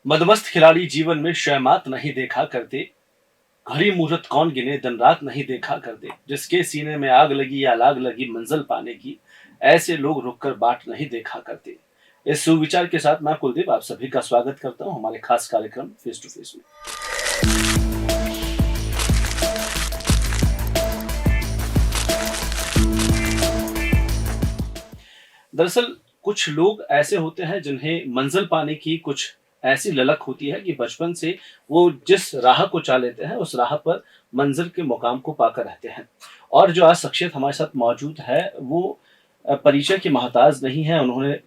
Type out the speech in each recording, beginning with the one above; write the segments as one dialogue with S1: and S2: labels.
S1: मदमस्त खिलाड़ी जीवन में शयमात नहीं देखा करते, घड़ी मुहूर्त कौन गिने दिन रात नहीं देखा करते, जिसके सीने में आग लगी या लाग लगी मंजिल पाने की, ऐसे लोग रुककर बाट नहीं देखा करते। इस सुविचार के साथ मैं कुलदीप आप सभी का स्वागत करता हूं हमारे खास कार्यक्रम फेस टू फेस में। दरअसल कुछ लोग ऐसे होते हैं जिन्हें मंजिल पाने की कुछ ऐसी ललक होती है कि बचपन से वो जिस राह को चाह लेते हैं उस राह पर मंजिल के मुकाम को पाकर रहते हैं। और जो आज शख्सियत हमारे साथ मौजूद है वो परिचय की मोहताज नहीं है। उन्होंने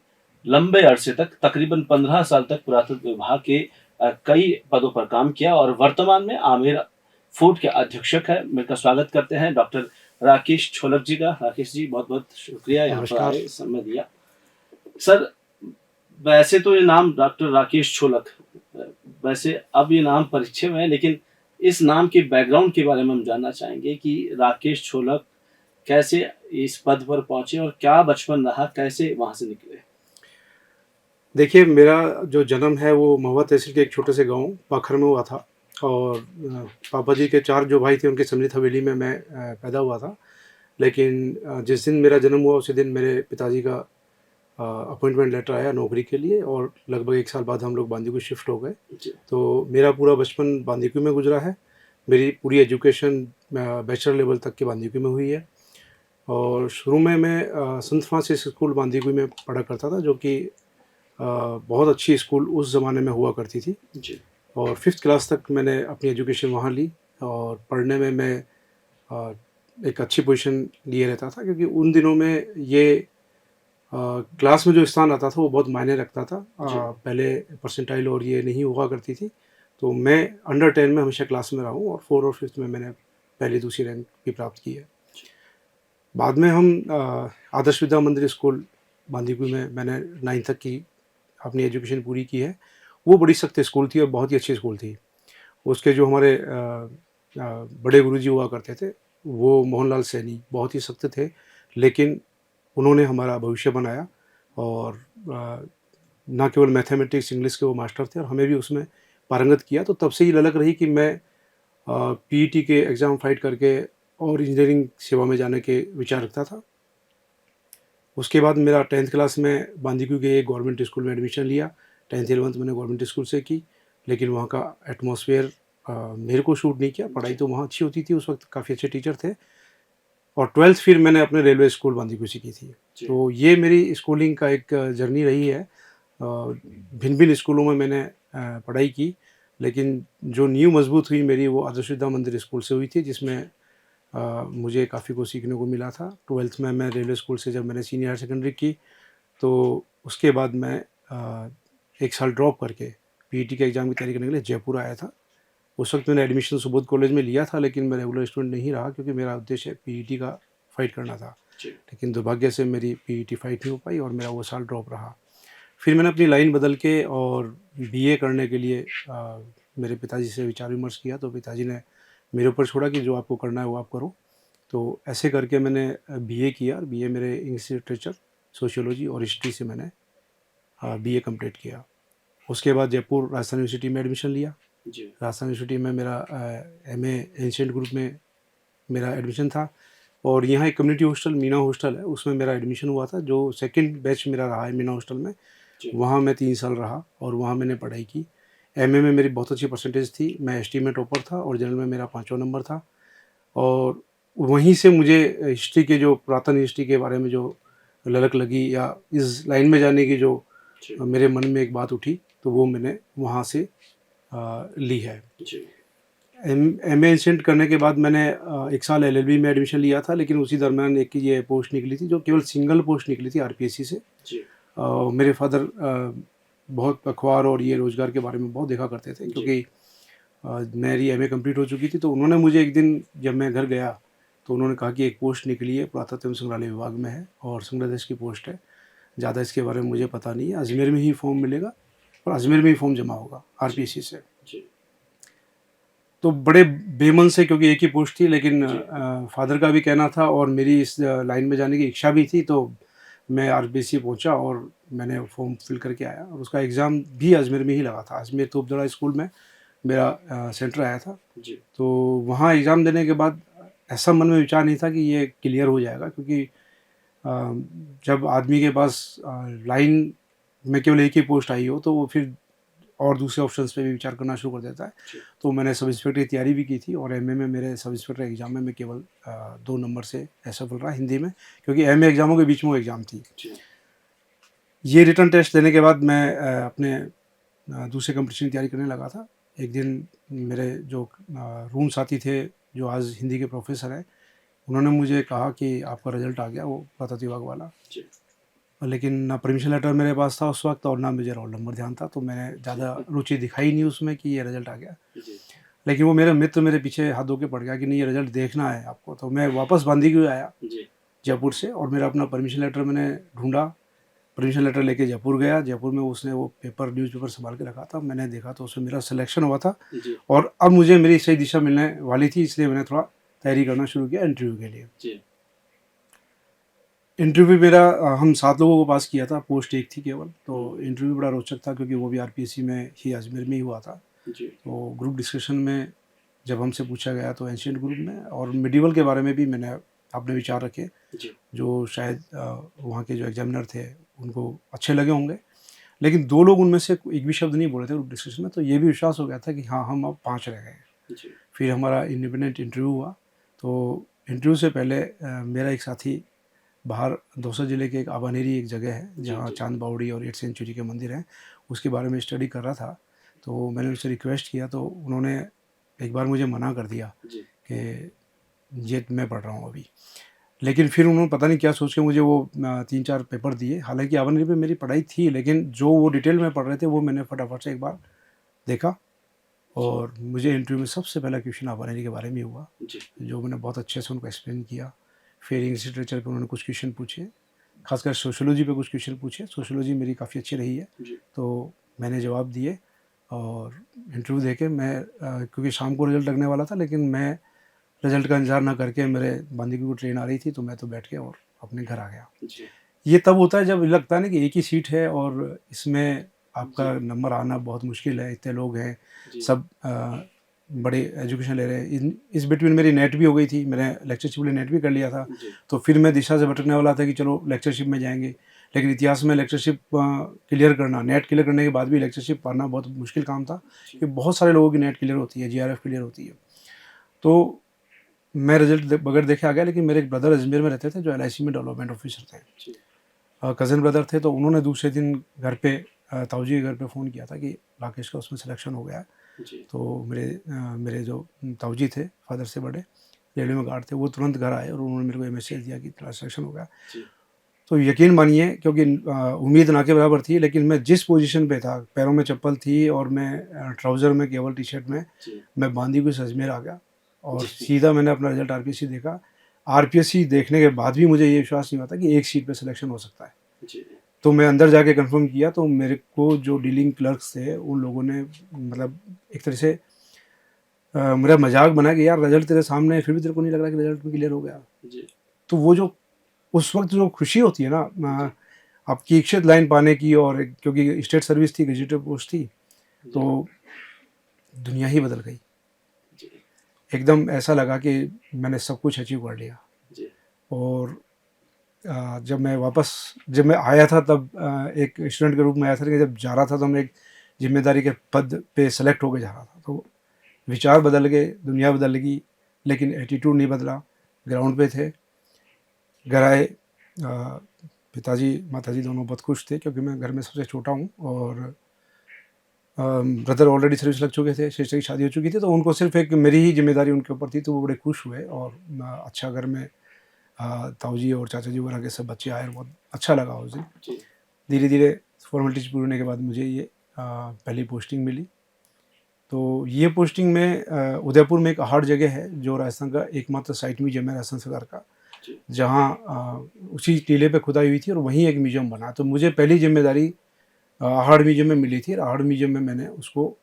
S1: लंबे अरसे तक तकरीबन 15 साल तक पुरातत्व विभाग के कई पदों पर काम किया और वर्तमान में आमेर फूड के अधीक्षक है। मिलकर स्वागत करते हैं डॉक्टर राकेश छोलक जी का। राकेश जी बहुत बहुत शुक्रिया यहाँ पर
S2: नमस्कार।
S1: आए, समय दिया। सर, वैसे तो ये नाम डॉक्टर राकेश छोलक, वैसे अब ये नाम परिचय में है, लेकिन इस नाम के बैकग्राउंड के बारे में हम जानना चाहेंगे कि राकेश छोलक कैसे इस पद पर पहुंचे और क्या बचपन रहा, कैसे वहां से निकले।
S2: देखिए, मेरा जो जन्म है वो महुआ तहसील के एक छोटे से गांव पाखर में हुआ था। और पापा जी के 4 जो भाई थे उनके सम्मिलित हवेली में मैं पैदा हुआ था। लेकिन जिस दिन मेरा जन्म हुआ उसी दिन मेरे पिताजी का अपॉइंटमेंट लेटर आया नौकरी के लिए, और लगभग 1 साल बाद हम लोग बांदीकुई शिफ्ट हो गए।
S1: जी।
S2: तो मेरा पूरा बचपन बांदीकुई में गुजरा है। मेरी पूरी एजुकेशन बैचलर लेवल तक की बांदीकुई में हुई है। और शुरू में मैं सेंट फ्रांसिस स्कूल बांदीकुई में पढ़ा करता था, जो कि बहुत अच्छी स्कूल उस ज़माने में हुआ करती थी।
S1: जी।
S2: और 5th क्लास तक मैंने अपनी एजुकेशन वहाँ ली। और पढ़ने में मैं अ, एक अच्छी पोजीशन लिए रहता था, क्योंकि उन दिनों में ये क्लास में जो स्थान आता था वो बहुत मायने रखता था।
S1: जी।
S2: पहले परसेंटाइल और ये नहीं हुआ करती थी। तो मैं अंडर 10 में हमेशा क्लास में रहा हूँ, और 4 और 5th में मैंने पहली दूसरी रैंक भी प्राप्त की है। बाद में हम आदर्श विद्या मंदिर स्कूल बांदीकुई में मैंने 9th तक की अपनी एजुकेशन पूरी की है। वो बड़ी सख्त स्कूल थी और बहुत ही अच्छी स्कूल थी। उसके जो हमारे बड़े गुरुजी हुआ करते थे, वो मोहनलाल सैनी बहुत ही सख्त थे, लेकिन उन्होंने हमारा भविष्य बनाया। और ना केवल मैथमेटिक्स, इंग्लिश के वो मास्टर थे और हमें भी उसमें पारंगत किया। तो तब से ही ललक रही कि मैं पीईटी के एग्ज़ाम फाइट करके और इंजीनियरिंग सेवा में जाने के विचार रखता था। उसके बाद मेरा 10th क्लास में बांदीकुई के एक गवर्नमेंट स्कूल में एडमिशन लिया। 10th 11th मैंने गवर्नमेंट स्कूल से की, लेकिन वहाँ का एटमॉस्फेयर मेरे को सूट नहीं किया। पढ़ाई तो वहाँ अच्छी होती थी, उस वक्त काफ़ी अच्छे टीचर थे। और 12th फिर मैंने अपने रेलवे स्कूल बांदीकुई से की थी।
S1: जी।
S2: तो ये मेरी स्कूलिंग का एक जर्नी रही है। भिन्न-भिन्न स्कूलों में मैंने पढ़ाई की, लेकिन जो नींव मजबूत हुई मेरी वो आदर्श विद्या मंदिर स्कूल से हुई थी, जिसमें मुझे काफ़ी कुछ सीखने को मिला था। 12th में मैं रेलवे स्कूल से जब मैंने सीनियर हायर सेकेंडरी की, तो उसके बाद मैं 1 साल ड्रॉप करके पीईटी के एग्ज़ाम की तैयारी करने के लिए जयपुर आया था। उस वक्त मैंने एडमिशन सुबोध कॉलेज में लिया था, लेकिन मैं रेगुलर स्टूडेंट नहीं रहा, क्योंकि मेरा उद्देश्य पीईटी का फाइट करना था।
S1: जी।
S2: लेकिन दुर्भाग्य से मेरी पीईटी फाइट नहीं हो पाई और मेरा वो साल ड्रॉप रहा। फिर मैंने अपनी लाइन बदल के और बीए करने के लिए मेरे पिताजी से विचार विमर्श किया, तो पिताजी ने मेरे ऊपर छोड़ा कि जो आपको करना है वो आप करो। तो ऐसे करके मैंने बीए किया, और बीए मेरे इंग्लिश लिटरेचर, सोशियोलॉजी और हिस्ट्री से मैंने बीए कंप्लीट किया। उसके बाद जयपुर राजस्थान यूनिवर्सिटी में एडमिशन लिया।
S1: जी।
S2: राजस्थान यूनिवर्सिटी में मेरा एमए एंशिएंट ग्रुप में मेरा एडमिशन था। और यहाँ एक कम्युनिटी हॉस्टल मीना हॉस्टल है, उसमें मेरा एडमिशन हुआ था, जो सेकंड बैच मेरा रहा है मीना हॉस्टल में।
S1: जी।
S2: वहाँ मैं 3 साल रहा और वहाँ मैंने पढ़ाई की। एमए में मेरी बहुत अच्छी परसेंटेज थी, मैं एसटी में टॉपर था और जनरल में मेरा 5वां नंबर था। और वहीं से मुझे हिस्ट्री के जो पुरातन हिस्ट्री के बारे में जो ललक लगी, या इस लाइन में जाने की जो
S1: जी।
S2: मेरे मन में एक बात उठी, तो वो मैंने वहाँ से ली है।
S1: जी।
S2: एमए एंशिएंट करने के बाद मैंने 1 साल एलएलबी में एडमिशन लिया था, लेकिन उसी दरमियान एक ये पोस्ट निकली थी, जो केवल सिंगल पोस्ट निकली थी आरपीएससी से।
S1: जी।
S2: मेरे फादर बहुत अखबार और ये रोज़गार के बारे में बहुत देखा करते थे, क्योंकि मेरी एमए कंप्लीट हो चुकी थी। तो उन्होंने मुझे एक दिन जब मैं घर गया, तो उन्होंने कहा कि एक पोस्ट निकली है, पुरातत्व एवं संग्रहालय विभाग में है और संग्रहाध्यक्ष की पोस्ट है। ज़्यादा इसके बारे में मुझे पता नहीं है, अजमेर में ही फॉर्म मिलेगा और अजमेर में ही फॉर्म जमा होगा आरपीएससी से।
S1: जी।
S2: तो बड़े बेमन से, क्योंकि एक ही पोस्ट थी, लेकिन
S1: जी।
S2: फादर का भी कहना था और मेरी इस लाइन में जाने की इच्छा भी थी, तो मैं आरपीएससी पहुंचा और मैंने फॉर्म फिल करके आया और उसका एग्ज़ाम भी अजमेर में ही लगा था। अजमेर तोपदड़ा स्कूल में मेरा सेंटर आया था।
S1: जी।
S2: तो वहाँ एग्ज़ाम देने के बाद ऐसा मन में विचार नहीं था कि ये क्लियर हो जाएगा, क्योंकि जब आदमी के पास लाइन में केवल एक ही पोस्ट आई हो तो वो फिर और दूसरे ऑप्शंस पे भी विचार करना शुरू कर देता है।
S1: जी।
S2: तो मैंने सब इंस्पेक्टर की तैयारी भी की थी और एमए में मेरे सब इंस्पेक्टर एग्ज़ाम में मैं केवल 2 नंबर से असफल रहा हिंदी में, क्योंकि एमए एग्ज़ामों के बीच में वो एग्ज़ाम थी।
S1: जी।
S2: ये रिटन टेस्ट देने के बाद मैं अपने दूसरे कंपटीशन की तैयारी करने लगा था। एक दिन मेरे जो रूम साथी थे, जो आज हिंदी के प्रोफेसर हैं, उन्होंने मुझे कहा कि आपका रिज़ल्ट आ गया, वो प्रताप विभाग वाला।
S1: जी।
S2: लेकिन ना परमिशन लेटर मेरे पास था उस वक़्त और ना मुझे रोल नंबर ध्यान था, तो मैंने ज़्यादा रुचि दिखाई नहीं उसमें कि ये रिज़ल्ट आ गया।
S1: जी।
S2: लेकिन वो मेरा मित्र मेरे पीछे हाथ धो के पड़ गया कि नहीं, ये रिज़ल्ट देखना है आपको। तो मैं वापस बांदीकुई आया
S1: जी।
S2: जयपुर से और मेरा अपना परमिशन लेटर मैंने ढूँढा। परमिशन लेटर लेके जयपुर गया। जयपुर में उसने वो न्यूज़पेपर सँभाल के रखा था। मैंने देखा तो उसमें मेरा सिलेक्शन हुआ था
S1: जी।
S2: और अब मुझे मेरी सही दिशा मिलने वाली थी, इसलिए मैंने थोड़ा तैयारी करना शुरू किया इंटरव्यू के लिए।
S1: जी।
S2: इंटरव्यू मेरा हम 7 लोगों को पास किया था, पोस्ट 1 थी केवल। तो इंटरव्यू बड़ा रोचक था, क्योंकि वो भी आरपीएससी में ही अजमेर में ही हुआ था।
S1: जी।
S2: तो ग्रुप डिस्कशन में जब हमसे पूछा गया तो एंशिएंट ग्रुप में और मिडिवल के बारे में भी मैंने अपने विचार रखे,
S1: जी।
S2: जो शायद वहाँ के जो एग्जामिनर थे उनको अच्छे लगे होंगे। लेकिन 2 लोग उनमें से एक भी शब्द नहीं बोले थे ग्रुप डिस्कशन में, तो ये भी विश्वास हो गया था कि हाँ, हम अब 5 रह गए।
S1: जी।
S2: फिर हमारा इंडिपेंडेंट इंटरव्यू हुआ। तो इंटरव्यू से पहले मेरा एक साथी बाहर दौसा ज़िले के एक आबानेरी एक जगह है, जहाँ
S1: जी।
S2: चांद बावड़ी और 8th सेंचुरी के मंदिर हैं, उसके बारे में स्टडी कर रहा था। तो मैंने उनसे रिक्वेस्ट किया तो उन्होंने एक बार मुझे मना कर दिया
S1: जी।
S2: कि ये मैं पढ़ रहा हूँ अभी। लेकिन फिर उन्होंने पता नहीं क्या सोच के मुझे वो 3-4 पेपर दिए। हालाँकि आबानेरी पे मेरी पढ़ाई थी, लेकिन जो वो डिटेल में पढ़ रहे थे वो मैंने फटाफट से एक बार देखा और मुझे इंटरव्यू में सबसे पहला क्वेश्चन आबानेरी के बारे में हुआ,
S1: जी।
S2: जो मैंने बहुत अच्छे से उनको एक्सप्लेन किया। फिर इंग्लिश लिटरेचर पे उन्होंने कुछ क्वेश्चन पूछे, खासकर सोशियोलॉजी पे कुछ क्वेश्चन पूछे। सोशियोलॉजी मेरी काफ़ी अच्छी रही है,
S1: जी।
S2: तो मैंने जवाब दिए और इंटरव्यू देके मैं क्योंकि शाम को रिज़ल्ट लगने वाला था, लेकिन मैं रिज़ल्ट का इंतज़ार ना करके मेरे बांदीकुई को ट्रेन आ रही थी, तो मैं तो बैठ गया और अपने घर आ गया।
S1: जी।
S2: ये तब होता है जब लगता है ना कि एक ही सीट है और इसमें आपका
S1: जी।
S2: नंबर आना बहुत मुश्किल है, इतने लोग हैं,
S1: जी।
S2: सब बड़े एजुकेशन ले रहे हैं। इस बिटवीन मेरी नेट भी हो गई थी, मैंने लेक्चरशिप के लिए नेट भी कर लिया था।
S1: जी।
S2: तो फिर मैं दिशा से भटकने वाला था कि चलो लेक्चरशिप में जाएँगे। लेकिन इतिहास में लेक्चरशिप क्लियर करना, नेट क्लियर करने के बाद भी लेक्चरशिप पाना बहुत मुश्किल काम था,
S1: जी।
S2: कि बहुत सारे लोगों की नेट क्लियर होती है, जीआरएफ क्लियर होती है। तो मैं रिज़ल्ट बगैर देखे आ गया, लेकिन मेरे एक ब्रदर अजमेर में रहते थे, जो एलआईसी में डेवलपमेंट ऑफिसर थे।
S1: जी।
S2: कज़न ब्रदर थे, तो उन्होंने दूसरे दिन घर पे ताऊजी के घर पे फ़ोन किया था कि राकेश का उसमें सिलेक्शन हो गया है।
S1: जी।
S2: तो मेरे जो ताऊजी थे, फादर से बड़े, रेलवे में गार्ड थे, वो तुरंत घर आए और उन्होंने मेरे को ये मैसेज दिया कि तेरा सिलेक्शन हो गया।
S1: जी।
S2: तो यकीन मानिए, क्योंकि उम्मीद ना के बराबर थी, लेकिन मैं जिस पोजीशन पे था, पैरों में चप्पल थी और मैं ट्राउज़र में केवल टी-शर्ट में,
S1: जी।
S2: मैं बांदीकुई से अजमेर आ गया और
S1: जी।
S2: सीधा मैंने अपना रिज़ल्ट आरपीएससी देखा। आरपीएससी देखने के बाद भी मुझे ये विश्वास नहीं हुआ था कि एक सीट पे सिलेक्शन हो सकता है।
S1: जी।
S2: तो मैं अंदर जाके कंफर्म किया, तो मेरे को जो डीलिंग क्लर्क्स थे, उन लोगों ने मतलब एक तरह से मेरा मज़ाक बनाया कि यार रिज़ल्ट तेरे सामने है, फिर भी तेरे को नहीं लग रहा कि रिज़ल्ट में क्लियर हो गया।
S1: जी।
S2: तो वो जो उस वक़्त जो खुशी होती है ना, आपकी इच्छित लाइन पाने की, और क्योंकि स्टेट सर्विस थी, गेजेटेड पोस्ट थी,
S1: जी।
S2: तो दुनिया ही बदल गई।
S1: जी।
S2: एकदम ऐसा लगा कि मैंने सब कुछ अचीव कर लिया।
S1: जी।
S2: और जब मैं आया था तब एक स्टूडेंट के रूप में आया था, लेकिन जब जा रहा था तो मैं एक ज़िम्मेदारी के पद पे सेलेक्ट होके जा रहा था। तो विचार बदल गए, दुनिया बदल गई, लेकिन एटीट्यूड नहीं बदला। ग्राउंड पे थे, घर आए, पिताजी माताजी दोनों बहुत खुश थे, क्योंकि मैं घर में सबसे छोटा हूँ और ब्रदर ऑलरेडी सर्विस लग चुके थे, सिस्टर की शादी हो चुकी थी, तो उनको सिर्फ एक मेरी ही जिम्मेदारी उनके ऊपर थी, तो वो बड़े खुश हुए। और अच्छा, घर में ताऊजी और चाचा जी वगैरह के सब बच्चे आए और बहुत अच्छा लगा उस दिन।
S1: जी।
S2: धीरे धीरे फॉर्मेलिटीज पूरी होने के बाद मुझे ये पहली पोस्टिंग मिली। तो ये पोस्टिंग में उदयपुर में एक आहड़ जगह है, जो राजस्थान का एकमात्र साइट म्यूजियम है राजस्थान सरकार का,
S1: जी।
S2: जहाँ उसी टीले पे खुदाई हुई थी और वहीं एक म्यूजियम बना। तो मुझे पहली जिम्मेदारी आहड़ म्यूजियम में मिली थी। आहड़ म्यूजियम में मैंने उसको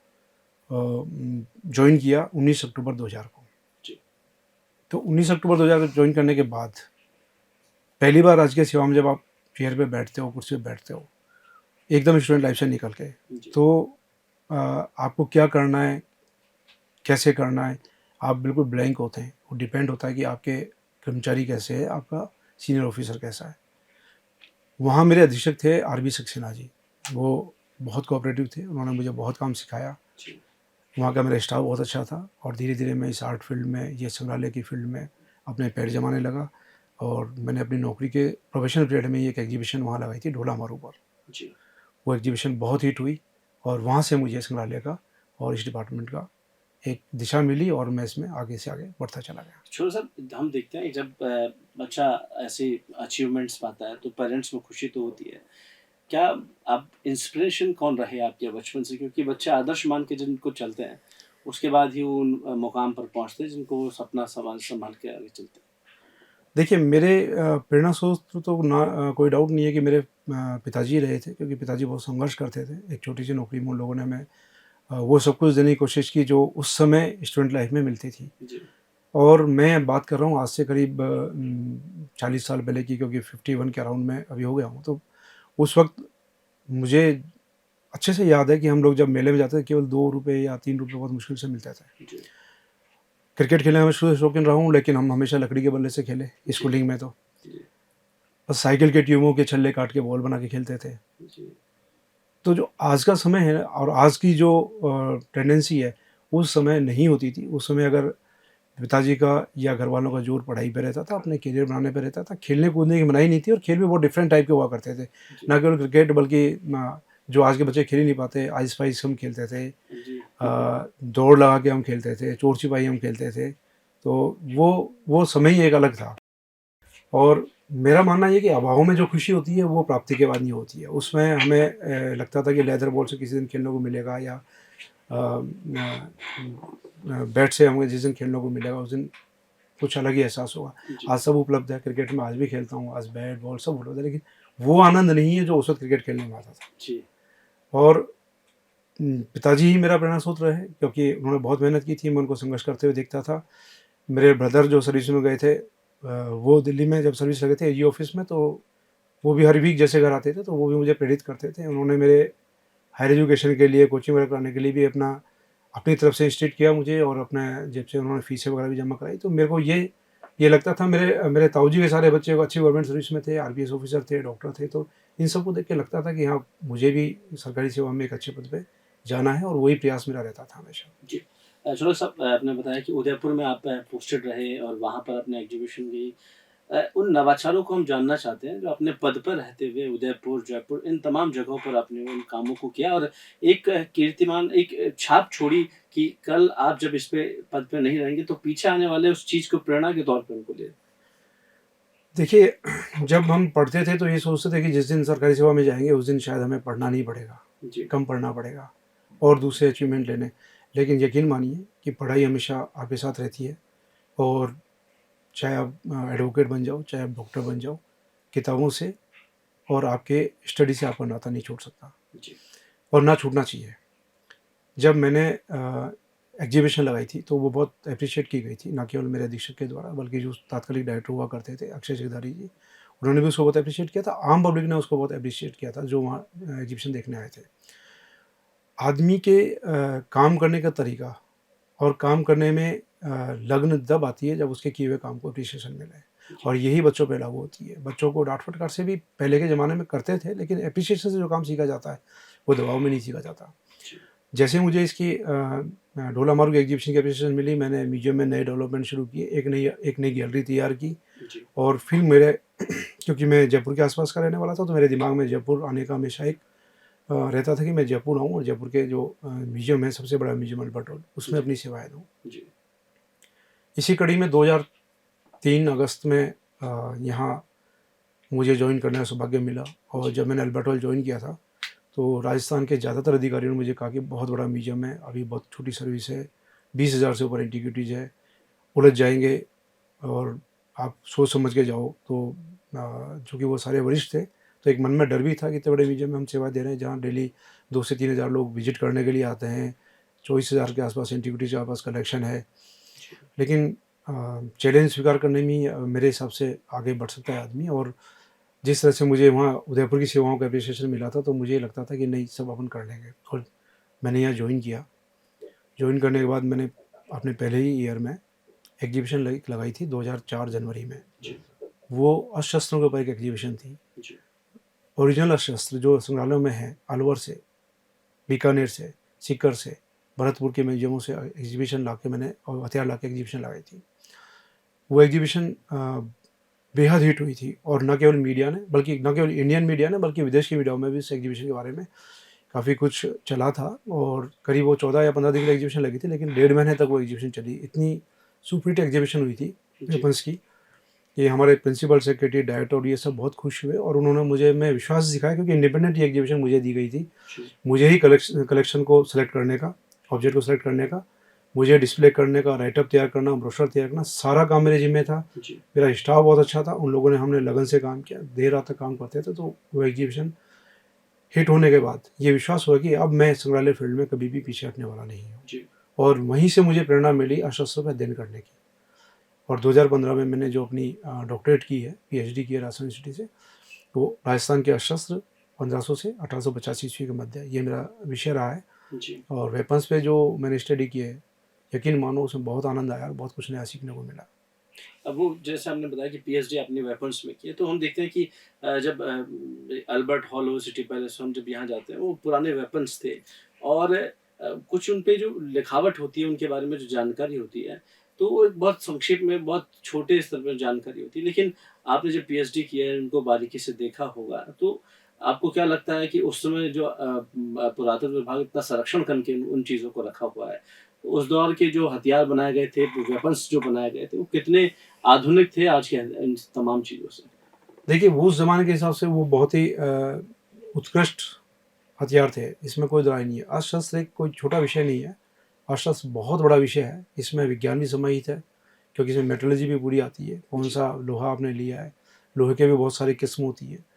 S2: ज्वाइन किया 19 अक्टूबर 2000 को।
S1: जी।
S2: तो 19 अक्टूबर 2000 को ज्वाइन करने के बाद पहली बार राजकीय सेवा में जब आप चेयर पे बैठते हो, कुर्सी पे बैठते हो, एकदम स्टूडेंट लाइफ से निकल के।
S1: जी।
S2: तो आपको क्या करना है, कैसे करना है, आप बिल्कुल ब्लैंक होते हैं। वो डिपेंड होता है कि आपके कर्मचारी कैसे हैं, आपका सीनियर ऑफिसर कैसा है। वहाँ मेरे अधीक्षक थे आरबी सक्सेना जी। वो बहुत कोऑपरेटिव थे, उन्होंने मुझे बहुत काम सिखाया।
S1: जी।
S2: वहाँ का मेरा स्टाफ बहुत अच्छा था और धीरे-धीरे मैं इस आर्ट फील्ड में, ये संग्रहालय की फील्ड में अपने पैर जमाने लगा और मैंने अपनी नौकरी के प्रोफेशनल पीरियड में एक एग्जीबिशन वहाँ लगाई थी ढोला मारू पर।
S1: जी।
S2: वो एग्जीबिशन बहुत हिट हुई और वहाँ से मुझे संग्रहालय का और इस डिपार्टमेंट का एक दिशा मिली और मैं इसमें आगे से आगे बढ़ता चला गया।
S1: छोटा सा हम देखते हैं जब बच्चा ऐसे अचीवमेंट्स पाता है तो पेरेंट्स में खुशी तो होती है। क्या आप इंस्पिरेशन कौन रहे आपके बचपन से? क्योंकि बच्चे आदर्श मान के जिनको चलते हैं, उसके बाद ही वो उन मुकाम पर पहुँचते हैं जिनको वो सपना सँभाल के आगे चलते हैं।
S2: देखिए मेरे प्रेरणा स्रोत तो ना कोई डाउट नहीं है कि मेरे पिताजी रहे थे, क्योंकि पिताजी बहुत संघर्ष करते थे। एक छोटी-सी नौकरी में उन लोगों ने हमें वो सब कुछ देने की कोशिश की जो उस समय स्टूडेंट लाइफ में मिलती थी।
S1: जी।
S2: और मैं बात कर रहा हूँ आज से करीब 40 साल पहले की, क्योंकि 51 के अराउंड में अभी हो गया हूँ। तो उस वक़्त मुझे अच्छे से याद है कि हम लोग जब मेले में जाते थे केवल ₹2 या ₹3 बहुत मुश्किल से मिलते थे।
S1: जी।
S2: क्रिकेट खेलने में मैं शुरू से शौकीन रहा हूँ, लेकिन हम हमेशा लकड़ी के बल्ले से खेले
S1: जी।
S2: स्कूलिंग में तो।
S1: जी।
S2: बस साइकिल के ट्यूबों के छल्ले काट के बॉल बना के खेलते थे।
S1: जी।
S2: तो जो आज का समय है और आज की जो टेंडेंसी है, उस समय नहीं होती थी। उस समय अगर पिताजी का या घरवालों का ज़ोर पढ़ाई पे रहता था, अपने करियर बनाने पे रहता था। खेलने-कूदने की मनाही नहीं थी और खेल भी बहुत डिफरेंट टाइप के हुआ करते थे।
S1: जी।
S2: ना केवल क्रिकेट बल्कि जो आज के बच्चे खेल ही नहीं पाते, आइस-पाइस हम खेलते थे।
S1: जी।
S2: दौड़ लगा के हम खेलते थे, चोर-छिपाई हम खेलते थे। तो वो समय ही एक अलग था। और मेरा मानना ये है कि अभाव में जो खुशी होती है वो प्राप्ति के बाद नहीं होती है। उसमें हमें लगता था कि लेदर बॉल से किसी दिन खेलने को मिलेगा या बैट से हमें जिस दिन खेलने को मिलेगा उस दिन कुछ अलग ही एहसास होगा।
S1: जी।
S2: आज सब उपलब्ध है, क्रिकेट में आज भी खेलता हूँ, आज बैट बॉल सब उपलब्ध है, लेकिन वो आनंद नहीं है जो उस वक़्त क्रिकेट खेलने में आता था।
S1: जी।
S2: और पिताजी ही मेरा प्रेरणा स्रोत रहे, क्योंकि उन्होंने बहुत मेहनत की थी, मैं उनको संघर्ष करते हुए देखता था। मेरे ब्रदर जो सर्विस में गए थे वो दिल्ली में जब सर्विस लगे थे एजी ऑफिस में, तो वो भी हर वीक जैसे घर आते थे, तो वो भी मुझे प्रेरित करते थे। उन्होंने मेरे हायर एजुकेशन के लिए, कोचिंग वगैरह कराने के लिए भी अपनी तरफ से इंस्टीट किया मुझे और अपने जेब से उन्होंने फीसें वगैरह भी जमा कराई। तो मेरे को ये लगता था, मेरे ताऊजी के सारे बच्चे अच्छी गवर्नमेंट सर्विस में थे, आरपीएस ऑफिसर थे, डॉक्टर थे, तो इन सबको देख के लगता था कि हाँ, मुझे भी सरकारी सेवा में एक अच्छे पद पे जाना है और वही प्रयास मेरा रहता था हमेशा।
S1: जी। चलो साहब, आपने बताया कि उदयपुर में आप पोस्टेड रहे और वहाँ पर अपने एग्जीबिशन गई। उन नवाचारों को हम जानना चाहते हैं जो अपने पद पर रहते हुए उदयपुर, जयपुर इन तमाम जगहों पर आपने उन कामों को किया और एक कीर्तिमान एक छाप छोड़ी कि कल आप जब इस पे पद पे नहीं रहेंगे तो पीछे आने वाले उस चीज़ को प्रेरणा के तौर पे उनको ले।
S2: देखिए, जब हम पढ़ते थे तो ये सोचते थे कि जिस दिन सरकारी सेवा में जाएँगे उस दिन शायद हमें पढ़ना नहीं पड़ेगा,
S1: जी।
S2: कम पढ़ना पड़ेगा और दूसरे अचीवमेंट लेने। लेकिन यकीन मानिए कि पढ़ाई हमेशा आपके साथ रहती है और चाहे आप एडवोकेट बन जाओ, चाहे आप डॉक्टर बन जाओ, किताबों से और आपके स्टडी से आपका नाता नहीं छूट सकता
S1: जी।
S2: और ना छूटना चाहिए। जब मैंने एग्जीबिशन लगाई थी तो वो बहुत एप्रिशिएट की गई थी, ना केवल मेरे अधीक्षक के द्वारा बल्कि जो तात्कालिक डायरेक्टर हुआ करते थे अक्षय जगधारी जी, उन्होंने भी उसको बहुत एप्रिशिएट किया था। आम पब्लिक ने उसको बहुत एप्रिशिएट किया था जो वहाँ एग्जीबिशन देखने आए थे। आदमी के काम करने का तरीका और काम करने में लगन तब आती है जब उसके किए हुए काम को एप्रिसिएशन मिले
S1: जी।
S2: और यही बच्चों पे लागू होती है। बच्चों को डाँट फटकार से भी पहले के ज़माने में करते थे, लेकिन एप्रिसिएशन से जो काम सीखा जाता है, वो दबाव में नहीं सीखा जाता।
S1: जी।
S2: जैसे मुझे इसकी ढोला मारू की एग्जीबिशन की एप्रिसिएशन मिली, मैंने म्यूज़ियम में नए डेवलपमेंट शुरू किए, एक नई गैलरी तैयार की
S1: जी।
S2: और फिर मेरे क्योंकि मैं जयपुर के आस-पास का रहने वाला था, तो मेरे दिमाग में जयपुर आने का हमेशा एक रहता था कि मैं जयपुर आऊँ और जयपुर के जो म्यूज़ियम है, सबसे बड़ा म्यूज़ियम अल्बर्ट हॉल, उसमें
S1: जी।
S2: अपनी सेवाएँ दूँ।
S1: जी।
S2: इसी कड़ी में 2003 अगस्त में यहाँ मुझे जॉइन करने का सौभाग्य मिला और
S1: जी।
S2: जब मैंने अल्बर्ट हॉल जॉइन किया था, तो राजस्थान के ज़्यादातर अधिकारियों ने मुझे कहा कि बहुत बड़ा म्यूज़ियम है, अभी बहुत छोटी सर्विस है, 20,000 से ऊपर एंटीक्विटीज़ है, उलझ जाएँगे और आप सोच समझ के जाओ। तो चूँकि वो सारे वरिष्ठ थे, तो एक मन में डर भी था कि इतने बड़े म्यूज़ियम में हम सेवा दे रहे हैं, जहाँ डेली 2 से 3,000 लोग विज़िट करने के लिए आते हैं, 24,000 के आस-पास एंटीक्विटीज़ के आस-पास कलेक्शन है।
S1: जी।
S2: लेकिन चैलेंज स्वीकार करने में ही मेरे हिसाब से आगे बढ़ सकता है आदमी और जिस तरह से मुझे वहाँ उदयपुर की सेवाओं का एप्रिसिएशन मिला था, तो मुझे लगता था कि नहीं, सब अपन कर लेंगे। और मैंने यहाँ ज्वाइन किया। ज्वाइन करने के बाद मैंने अपने पहले ही ईयर में एग्जीबिशन लगाई थी 2004 जनवरी में।
S1: जी
S2: वो अशस्त्रों के ऊपर एक एग्जीबिशन थी।
S1: जी
S2: ओरिजिनल अशस्त्र जो संग्रहालयों में है, अलवर से, बीकानेर से, सीकर से, भरतपुर के म्यूजियमों से एग्जीबिशन ला के मैंने, और हथियार ला के एग्जीबिशन लगाई थी। वो एग्जीबिशन बेहद हिट हुई थी, और न केवल मीडिया ने, बल्कि न केवल इंडियन मीडिया ने, बल्कि विदेश की मीडिया में भी इस एग्जीबिशन के बारे में काफ़ी कुछ चला था। और करीब वो 14 या 15 दिन की एग्जीबिशन लगी थी, लेकिन 1.5 महीने तक वो एग्जीबिशन चली। इतनी सुपरहिट एग्जीबिशन हुई थी वेपन्स की कि हमारे प्रिंसिपल सेक्रेटरी, डायरेक्टर और ये सब बहुत खुश हुए, और उन्होंने मुझे में विश्वास दिखाया, क्योंकि इंडिपेंडेंट ये एग्जीबिशन मुझे दी गई थी। मुझे ही कलेक्शन को सेलेक्ट करने का, ऑब्जेक्ट को सेलेक्ट करने का, मुझे डिस्प्ले करने का, राइटअप तैयार करना, ब्रोशर तैयार करना, सारा काम मेरे जिम्मे था। मेरा स्टाफ बहुत अच्छा था, उन लोगों ने, हमने लगन से काम किया, देर रात तक काम करते थे। तो वो एग्जीबिशन हिट होने के बाद ये विश्वास हुआ कि अब मैं संग्रहालय फील्ड में कभी भी पीछे हटने वाला नहीं हूँ। और वहीं से मुझे प्रेरणा मिली अशस्त्रों पर अध्ययन करने की। और 2015 में मैंने जो अपनी डॉक्टरेट की है, पीएचडी की है राजस्थान यूनिवर्सिटी से, तो राजस्थान के अशस्त्र 1500 से 1885 ईस्वी के मध्य, ये मेरा विषय रहा है।
S1: जी
S2: और वेपन्स पे जो मैंने स्टडी की है, यकीन मानो उसमें बहुत आनंद आया और बहुत कुछ नया सीखने को मिला।
S1: अब वो जैसे आपने बताया कि पीएचडी आपने वेपन्स में की है, तो हम देखते हैं कि जब अल्बर्ट हॉल हो, सिटी पैलेस, हम जब यहाँ जाते हैं, वो पुराने वेपन्स थे, और कुछ उन पे जो लिखावट होती है, उनके बारे में जो जानकारी होती है, तो वो एक बहुत संक्षेप में, बहुत छोटे स्तर पर जानकारी होती है। लेकिन आपने जब पीएचडी किया है, उनको बारीकी से देखा होगा, तो आपको क्या लगता है कि उस समय जो पुरातत्व विभाग इतना संरक्षण करके उन चीज़ों को रखा हुआ है, तो उस दौर के जो हथियार बनाए गए थे, वेपन्स जो बनाए गए थे, वो कितने आधुनिक थे आज के इन तमाम चीज़ों से?
S2: देखिए, वो उस ज़माने के हिसाब से वो बहुत ही उत्कृष्ट हथियार थे, इसमें कोई दो राय नहीं है। अशस्त्र एक कोई छोटा विषय नहीं है, अशस्त्र बहुत बड़ा विषय है। इसमें विज्ञान भी समाहित है, क्योंकि इसमें मेट्रोलॉजी भी पूरी आती है, कौन सा लोहा आपने लिया है, लोहे के भी बहुत सारी किस्म होती है।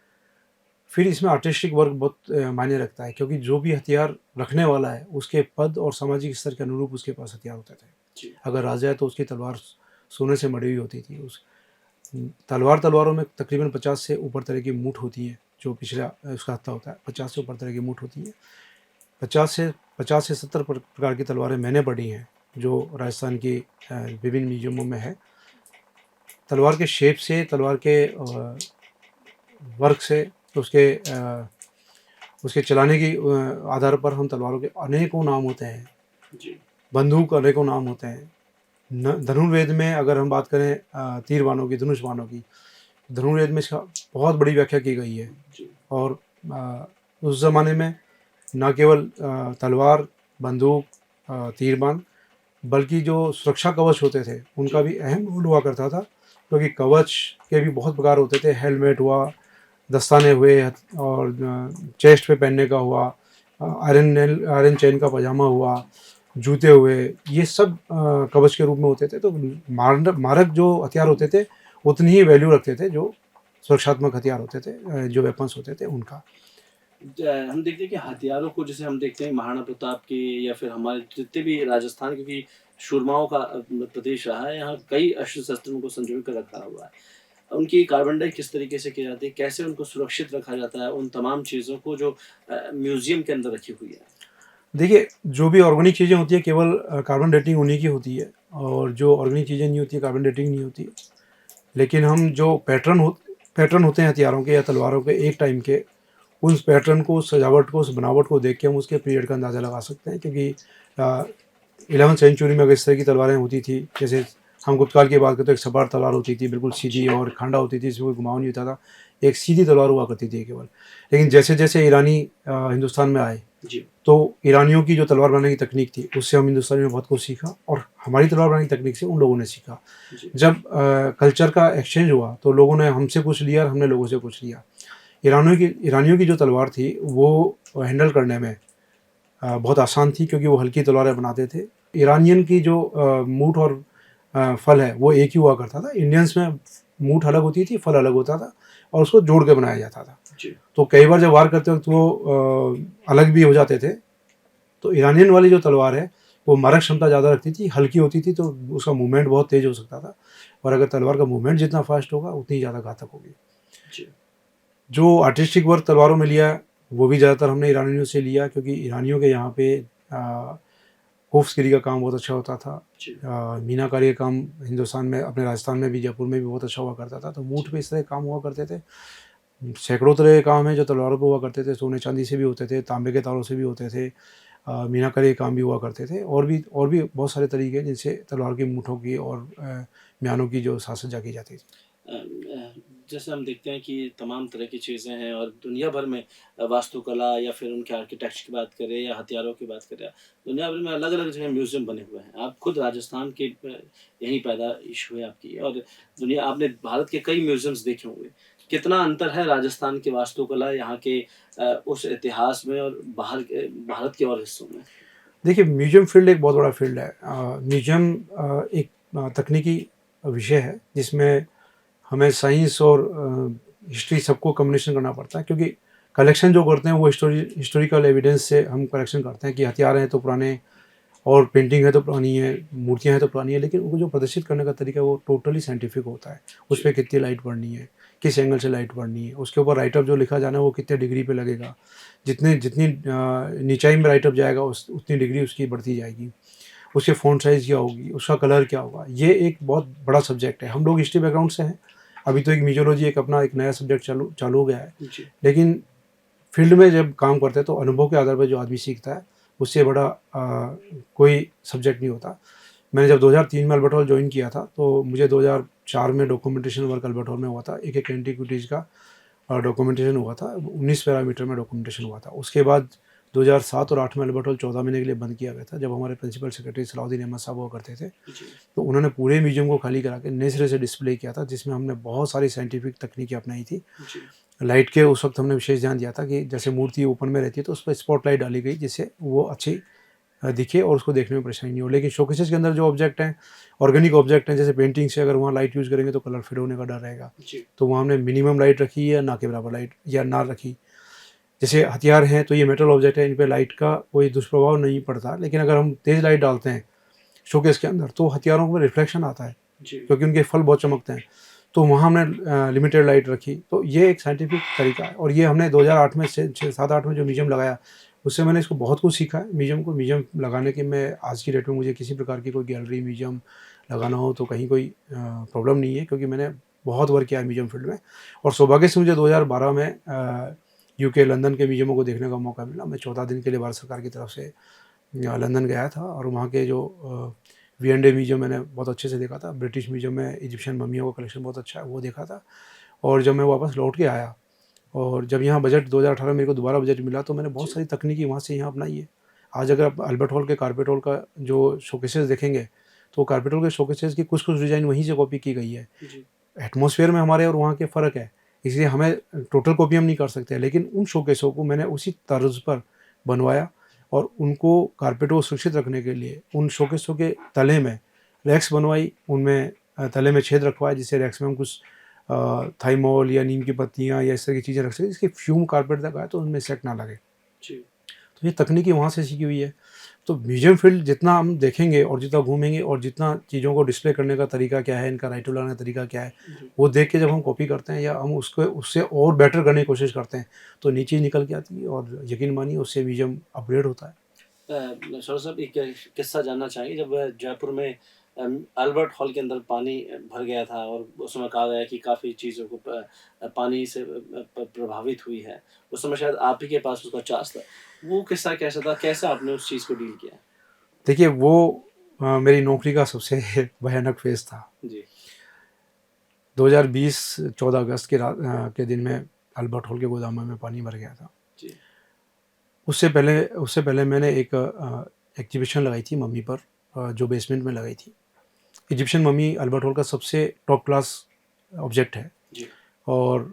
S2: फिर इसमें आर्टिस्टिक वर्क बहुत मायने रखता है, क्योंकि जो भी हथियार रखने वाला है, उसके पद और सामाजिक स्तर के अनुरूप उसके पास हथियार होते थे। अगर राजा है तो उसकी तलवार सोने से मढ़ी हुई होती थी। उस तलवारों में तकरीबन 50 से ऊपर तरह की मूठ होती है, जो पिछला उसका हत्था होता है, 50 से ऊपर तरह की मूठ होती है। 50 से 70 प्रकार की तलवारें मैंने पढ़ी हैं, जो राजस्थान की विभिन्न म्यूजियमों में है। तलवार के शेप से, तलवार के वर्क से, उसके चलाने की आधार पर हम तलवारों के अनेकों नाम होते हैं। बंदूक अनेकों नाम होते हैं। धनुर्वेद में अगर हम बात करें तीर बाणों की, धनुष बाणों की, धनुर्वेद में इसका बहुत बड़ी व्याख्या की गई है। और उस ज़माने में न केवल तलवार, बंदूक, तीरबान, बल्कि जो सुरक्षा कवच होते थे, उनका भी अहम रोल हुआ करता था, क्योंकि कवच के भी बहुत प्रकार होते थे। हेलमेट हुआ, दस्ताने हुए, और चेस्ट पे पहनने का हुआ, आयरन चेन का पजामा हुआ, जूते हुए, ये सब कवच के रूप में होते थे। तो मारक जो हथियार होते थे उतनी ही वैल्यू रखते थे जो सुरक्षात्मक हथियार होते थे, जो वेपन्स होते थे उनका।
S1: हम देखते हैं कि हथियारों को, जैसे हम देखते हैं महाराणा प्रताप के, या फिर हमारे जितने भी राजस्थान के भी शूरमाओं का प्रदेश रहा है, यहाँ कई अस्त्र शस्त्रों को संजो कर रखा हुआ है। उनकी कार्बन डाई किस तरीके से की जाती है, कैसे उनको सुरक्षित रखा जाता है, उन तमाम चीज़ों को जो म्यूजियम के अंदर रखी हुई है?
S2: देखिए, जो भी ऑर्गेनिक चीज़ें होती है, केवल कार्बन डेटिंग उन्हीं की होती है, और जो ऑर्गेनिक चीज़ें नहीं होती, कार्बन डेटिंग नहीं होती। लेकिन हम जो पैटर्न होते हैं हथियारों के या तलवारों के एक टाइम के, उस पैटर्न को, उस सजावट को, उस बनावट को देख के हम उसके पीरियड का अंदाज़ा लगा सकते हैं। क्योंकि 11वीं सेंचुरी में अगर इस तरह की तलवारें होती थी, जैसे हम गुप्तकाल की बात करते तो एक सपाट तलवार होती थी, बिल्कुल सीधी, और खंडा होती थी, इसमें कोई घुमाव नहीं होता था, एक सीधी तलवार हुआ करती थी केवल। लेकिन जैसे जैसे ईरानी हिंदुस्तान में आए, तो ईरानियों की जो तलवार बनाने की तकनीक थी, उससे हम हिंदुस्तानी में बहुत कुछ सीखा, और हमारी तलवार बनाने की तकनीक से उन लोगों ने सीखा। जब कल्चर का एक्सचेंज हुआ, तो लोगों ने हमसे कुछ लिया और हमने लोगों से कुछ लिया। ईरानियों की जो तलवार थी, वो हैंडल करने में बहुत आसान थी, क्योंकि वो हल्की तलवारें बनाते थे। ईरानियन की जो मूठ और फल है, वो एक ही हुआ करता था। इंडियंस में मूठ अलग होती थी, फल अलग होता था, और उसको जोड़ के बनाया जाता था। तो कई बार जब वार करते वक्त वो अलग भी हो जाते थे। तो ईरानियन वाली जो तलवार है, वो मारक क्षमता ज़्यादा रखती थी, हल्की होती थी, तो उसका मूवमेंट बहुत तेज़ हो सकता था, और अगर तलवार का मूवमेंट जितना फास्ट होगा, उतनी ज़्यादा घातक होगी। जो आर्टिस्टिक वर्क तलवारों में लिया वो भी ज़्यादातर हमने ईरानियों से लिया, क्योंकि ईरानियों के यहाँ पे कोफ्सगिरी का काम बहुत अच्छा होता था।
S1: जी।
S2: मीनाकारी का काम हिंदुस्तान में, अपने राजस्थान में भी, जयपुर में भी बहुत अच्छा हुआ करता था। तो मूठ पे इस तरह के काम हुआ करते थे। सैकड़ों तरह के काम हैं जो तलवारों पे हुआ करते थे। सोने चांदी से भी होते थे, तांबे के तारों से भी होते थे, मीनाकारी के काम भी हुआ करते थे, और भी बहुत सारे तरीके हैं जिनसे तलवार की मूठों की और म्यानों की जो साज सज्जा की जाती थी।
S1: जैसे हम देखते हैं कि तमाम तरह की चीज़ें हैं और दुनिया भर में वास्तुकला या फिर उनके आर्किटेक्चर की बात करें या हथियारों की बात करें, दुनिया भर में अलग-अलग जगह म्यूज़ियम बने हुए हैं। आप खुद राजस्थान के यहीं पैदाइश हुए आपकी, और दुनिया आपने भारत के कई म्यूज़ियम्स देखे होंगे। कितना अंतर है राजस्थान की वास्तुकला यहाँ के उस इतिहास में और भारत के और हिस्सों में?
S2: देखिए, म्यूजियम फील्ड एक बहुत बड़ा फील्ड है। म्यूजियम एक तकनीकी विषय है जिसमें हमें साइंस और हिस्ट्री सबको कॉम्बिनेशन करना पड़ता है, क्योंकि कलेक्शन जो करते हैं वो हिस्टोरिकल एविडेंस से हम कलेक्शन करते हैं कि हथियार हैं तो पुराने, और पेंटिंग है तो पुरानी है, मूर्तियाँ हैं तो पुरानी है, लेकिन उनको जो प्रदर्शित करने का तरीका है वो टोटली साइंटिफिक होता है। उस पे कितनी लाइट पड़नी है, किस एंगल से लाइट पड़नी है, उसके ऊपर राइट अप जो लिखा जाना है वो कितने डिग्री पे लगेगा, जितनी नीचाई में राइट अप जाएगा उतनी डिग्री उसकी बढ़ती जाएगी, उसके फ़ॉन्ट साइज़ क्या होगी, उसका कलर क्या होगा। ये एक बहुत बड़ा सब्जेक्ट है। हम लोग हिस्ट्री बैकग्राउंड से हैं, अभी तो एक मीजोलॉजी एक अपना एक नया सब्जेक्ट चालू चालू हो गया है,
S1: जी।
S2: लेकिन फील्ड में जब काम करते हैं तो अनुभव के आधार पर जो आदमी सीखता है उससे बड़ा कोई सब्जेक्ट नहीं होता। मैंने जब 2003 में अल्बर्ट हॉल ज्वाइन किया था तो मुझे 2004 में डॉक्यूमेंटेशन वर्क अल्बर्ट हॉल में हुआ था। एक एंटीक्विटीज़ का डॉक्यूमेंटेशन हुआ था, 19 पैरामीटर में डॉक्यूमेंटेशन हुआ था। उसके बाद 2007 और 8 में अल्बर्ट हॉल 14 महीने के लिए बंद किया गया था, जब हमारे प्रिंसिपल सेक्रेटरी सलाउद्दीन अहमद साहब हुआ करते थे।
S1: जी।
S2: तो उन्होंने पूरे म्यूजियम को खाली करा के नए सिरे से डिस्प्ले किया था, जिसमें हमने बहुत सारी साइंटिफिक तकनीकें अपनाई थी।
S1: जी।
S2: लाइट के उस वक्त हमने विशेष ध्यान दिया था कि जैसे मूर्ति ओपन में रहती है तो उस पर स्पॉटलाइट डाली गई जिससे वो अच्छी दिखे और उसको देखने में परेशानी नहीं हो। लेकिन शोकेसेस के अंदर जो ऑब्जेक्ट हैं, ऑर्गेनिक ऑब्जेक्ट हैं, जैसे पेंटिंग से अगर वहाँ लाइट यूज़ करेंगे तो कलर फेड होने का डर रहेगा।
S1: जी।
S2: तो वहाँ हमने मिनिमम लाइट रखी या ना के बराबर लाइट या ना रखी। जैसे हथियार हैं तो ये मेटल ऑब्जेक्ट है, इन पे लाइट का कोई दुष्प्रभाव नहीं पड़ता, लेकिन अगर हम तेज़ लाइट डालते हैं शोकेस के अंदर तो हथियारों में रिफ्लेक्शन आता है,
S1: जी।
S2: क्योंकि उनके फल बहुत चमकते हैं। तो वहाँ हमने लिमिटेड लाइट रखी। तो ये एक साइंटिफिक तरीका है, और ये हमने 2008 में 7-8 में जो म्यूजियम लगाया उससे मैंने इसको बहुत कुछ सीखा है। म्यूजियम लगाने के मैं आज की डेट में मुझे किसी प्रकार की कोई गैलरी म्यूजियम लगाना हो तो कहीं कोई प्रॉब्लम नहीं है, क्योंकि मैंने बहुत वर्क किया है म्यूजियम फील्ड में। और सौभाग्य से मुझे 2012 में यूके लंदन के म्यूजियमों को देखने का मौका मिला। मैं 14 दिन के लिए भारत सरकार की तरफ से लंदन गया था, और वहाँ के जो V&A म्यूजियम मैंने बहुत अच्छे से देखा था। ब्रिटिश म्यूजियम में इजिप्शियन मम्मियों का कलेक्शन बहुत अच्छा है, वो देखा था। और जब मैं वापस लौट के आया और जब यहाँ बजट 2018 मेरे को दोबारा बजट मिला तो मैंने बहुत सारी तकनीकी वहाँ से यहाँ अपनाई है। आज अगर आप अल्बर्ट हॉल के कार्पेट हॉल का जो शोकेसेस देखेंगे तो कार्पेट हॉल के शोकेसेस की कुछ डिज़ाइन वहीं से कॉपी की गई है।
S1: जी।
S2: एटमॉस्फेयर में हमारे और वहाँ के फ़र्क है, इसलिए हमें टोटल कॉपी हम नहीं कर सकते, लेकिन उन शोकेसों को मैंने उसी तर्ज पर बनवाया, और उनको कारपेटों को सुरक्षित रखने के लिए उन शोकेसों के तले में रैक्स बनवाई, उनमें तले में छेद रखवाए जिससे रैक्स में हम कुछ थाइमोल या नीम की पत्तियाँ या इस तरह की चीज़ें रख सकें जिसकी फ्यूम कारपेट तक आए तो उनमें सेट ना लगे।
S1: जी।
S2: तो ये तकनीकी वहाँ से सीखी हुई है। तो म्यूजियम फील्ड जितना हम देखेंगे और जितना घूमेंगे और जितना चीज़ों को डिस्प्ले करने का तरीका क्या है, इनका राइट लगाने का तरीका क्या है,
S1: जी।
S2: वो देख के जब हम कॉपी करते हैं या हम उसको उससे और बेटर करने की कोशिश करते हैं तो नई चीज़ निकल के आती है, और यकीन मानिए उससे म्यूजियम अपग्रेड होता है।
S1: सर साहब, एक किस्सा जानना चाहेंगे। जब जयपुर में अल्बर्ट हॉल के अंदर पानी भर गया था और उस समय कहा गया कि काफ़ी चीज़ों को पानी से प्रभावित हुई है, उस समय शायद आप ही के पास उसका चार्ज था। वो किस्सा कैसा था, कैसे आपने उस चीज़ को डील किया?
S2: देखिए वो मेरी नौकरी का सबसे भयानक फेज़ था।
S1: जी।
S2: 2020 14 अगस्त के दिन में अल्बर्ट हॉल के गोदाम में पानी भर गया था।
S1: जी।
S2: उससे पहले मैंने एक एग्जीबिशन लगाई थी मम्मी पर, जो बेसमेंट में लगाई थी। इजिप्शियन मम्मी अल्बर्ट हॉल का सबसे टॉप क्लास ऑब्जेक्ट है,
S1: जी।
S2: और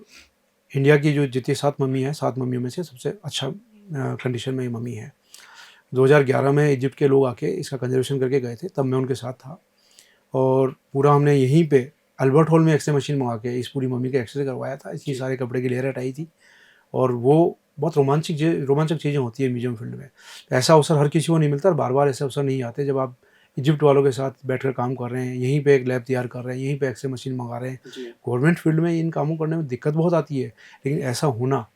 S2: इंडिया की जो जितनी 7 मम्मी है, 7 मम्मियों में से सबसे अच्छा कंडीशन में ये मम्मी है। 2011 में इजिप्ट के लोग आके इसका कंजर्वेशन करके गए थे, तब मैं उनके साथ था, और पूरा हमने यहीं पे अल्बर्ट हॉल में एक्सरे मशीन मंगा के इस पूरी मम्मी का एक्सरे करवाया था। इसकी
S1: जी।
S2: सारे कपड़े की लेयर हटाई थी, और वो बहुत रोमांचक चीज़ें होती है म्यूजियम फील्ड में। ऐसा अवसर हर किसी को नहीं मिलता, और बार बार ऐसे अवसर नहीं आते जब आप इजिप्ट वालों के साथ बैठकर काम कर रहे हैं, यहीं पे एक लैब तैयार कर रहे हैं, यहीं पे एक्सरे मशीन मंगा रहे हैं।
S1: जी।
S2: गवर्नमेंट फील्ड में इन कामों करने में दिक्कत बहुत आती है, लेकिन ऐसा होना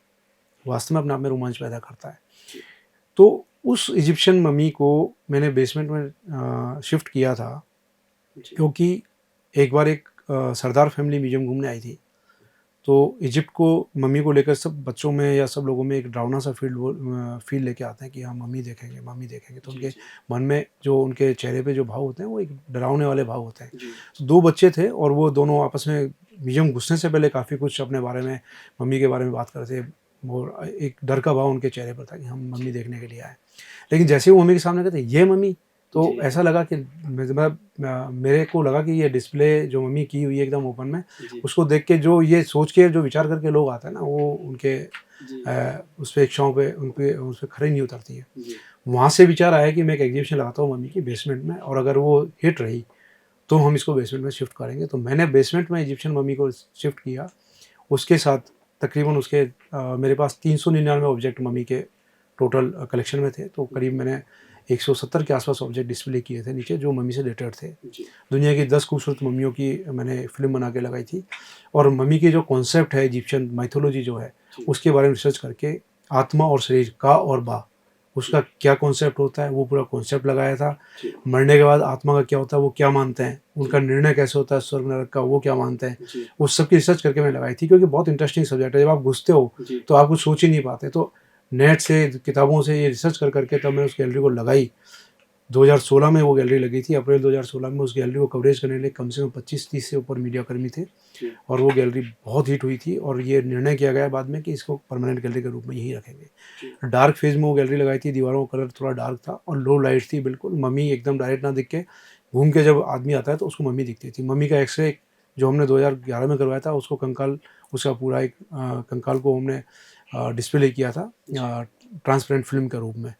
S2: वास्तव में अपने आप में रोमांच पैदा करता है।
S1: जी।
S2: तो उस इजिप्शियन मम्मी को मैंने बेसमेंट में शिफ्ट किया था,
S1: जी।
S2: क्योंकि एक बार एक सरदार फैमिली म्यूजियम घूमने आई थी। तो इजिप्ट को मम्मी को लेकर सब बच्चों में या सब लोगों में एक डरावना सा फील लेके आते हैं कि हाँ मम्मी देखेंगे, मम्मी देखेंगे। तो
S1: जी।
S2: उनके
S1: जी।
S2: मन में जो उनके चेहरे पे जो भाव होते हैं वो एक डरावने वाले भाव होते हैं।
S1: जी।
S2: तो 2 बच्चे थे और वो दोनों आपस में म्यूजियम घुसने से पहले काफ़ी कुछ अपने बारे में, मम्मी के बारे में बात कर रहे थे। और एक डर का भाव उनके चेहरे पर था कि हम मम्मी देखने के लिए आए। लेकिन जैसे ही वो मम्मी के सामने कहते ये मम्मी, तो
S1: जी।
S2: ऐसा लगा कि मतलब मेरे को लगा कि ये डिस्प्ले जो मम्मी की हुई है एकदम ओपन में,
S1: जी।
S2: उसको देख के जो ये सोच के जो विचार करके लोग आते हैं ना, वो उनके
S1: जी।
S2: उस पे इच्छाओं पे उनपे उस पे खरी नहीं उतरती है।
S1: जी।
S2: वहाँ से विचार आया कि मैं एक एग्जीबिशन लगाता हूँ मम्मी की बेसमेंट में, और अगर वो हिट रही तो हम इसको बेसमेंट में शिफ्ट करेंगे। तो मैंने बेसमेंट में इजिप्शियन मम्मी को शिफ्ट किया। उसके साथ तकरीबन उसके मेरे पास 399 ऑब्जेक्ट मम्मी के टोटल कलेक्शन में थे। तो करीब मैंने 170 के आसपास ऑब्जेक्ट डिस्प्ले किए थे नीचे, जो मम्मी से रिलेटेड थे।
S1: जी।
S2: दुनिया की 10 खूबसूरत मम्मियों की मैंने फ़िल्म बना के लगाई थी। और मम्मी की जो कॉन्सेप्ट है, इजिप्शियन माइथोलॉजी जो है,
S1: जी।
S2: उसके बारे में रिसर्च करके आत्मा और शरीर, का और बा, उसका क्या कॉन्सेप्ट होता है, वो पूरा कॉन्सेप्ट लगाया था।
S1: जी।
S2: मरने के बाद आत्मा का क्या होता है, वो क्या मानते हैं, उनका
S1: जी।
S2: निर्णय कैसे होता है स्वर्ग नरक का, वो क्या मानते हैं,
S1: जी।
S2: उस सब की रिसर्च करके मैंने लगाई थी। क्योंकि बहुत इंटरेस्टिंग सब्जेक्ट है, जब आप घुसते हो
S1: जी।
S2: तो आप कुछ सोच ही नहीं पाते। तो नेट से, किताबों से ये रिसर्च कर करके तब मैंने उस गैलरी को लगाई। 2016 में वो गैलरी लगी थी, अप्रैल 2016 में। उस गैलरी को कवरेज करने के लिए कम से कम 25-30 से ऊपर मीडिया कर्मी थे,
S1: जी।
S2: और वो गैलरी बहुत हिट हुई थी। और ये निर्णय किया गया बाद में कि इसको परमानेंट गैलरी के रूप में यहीं रखेंगे।
S1: जी।
S2: डार्क फेज में वो गैलरी लगाई थी, दीवारों का कलर थोड़ा डार्क था और लो लाइट थी बिल्कुल। मम्मी एकदम डायरेक्ट ना दिख के, घूम के जब आदमी आता है तो उसको मम्मी दिखती थी। मम्मी का एक्सरे जो हमने 2011 में करवाया था, उसको कंकाल, उसका पूरा एक कंकाल को हमने डिस्प्ले किया था ट्रांसपेरेंट फिल्म के रूप में।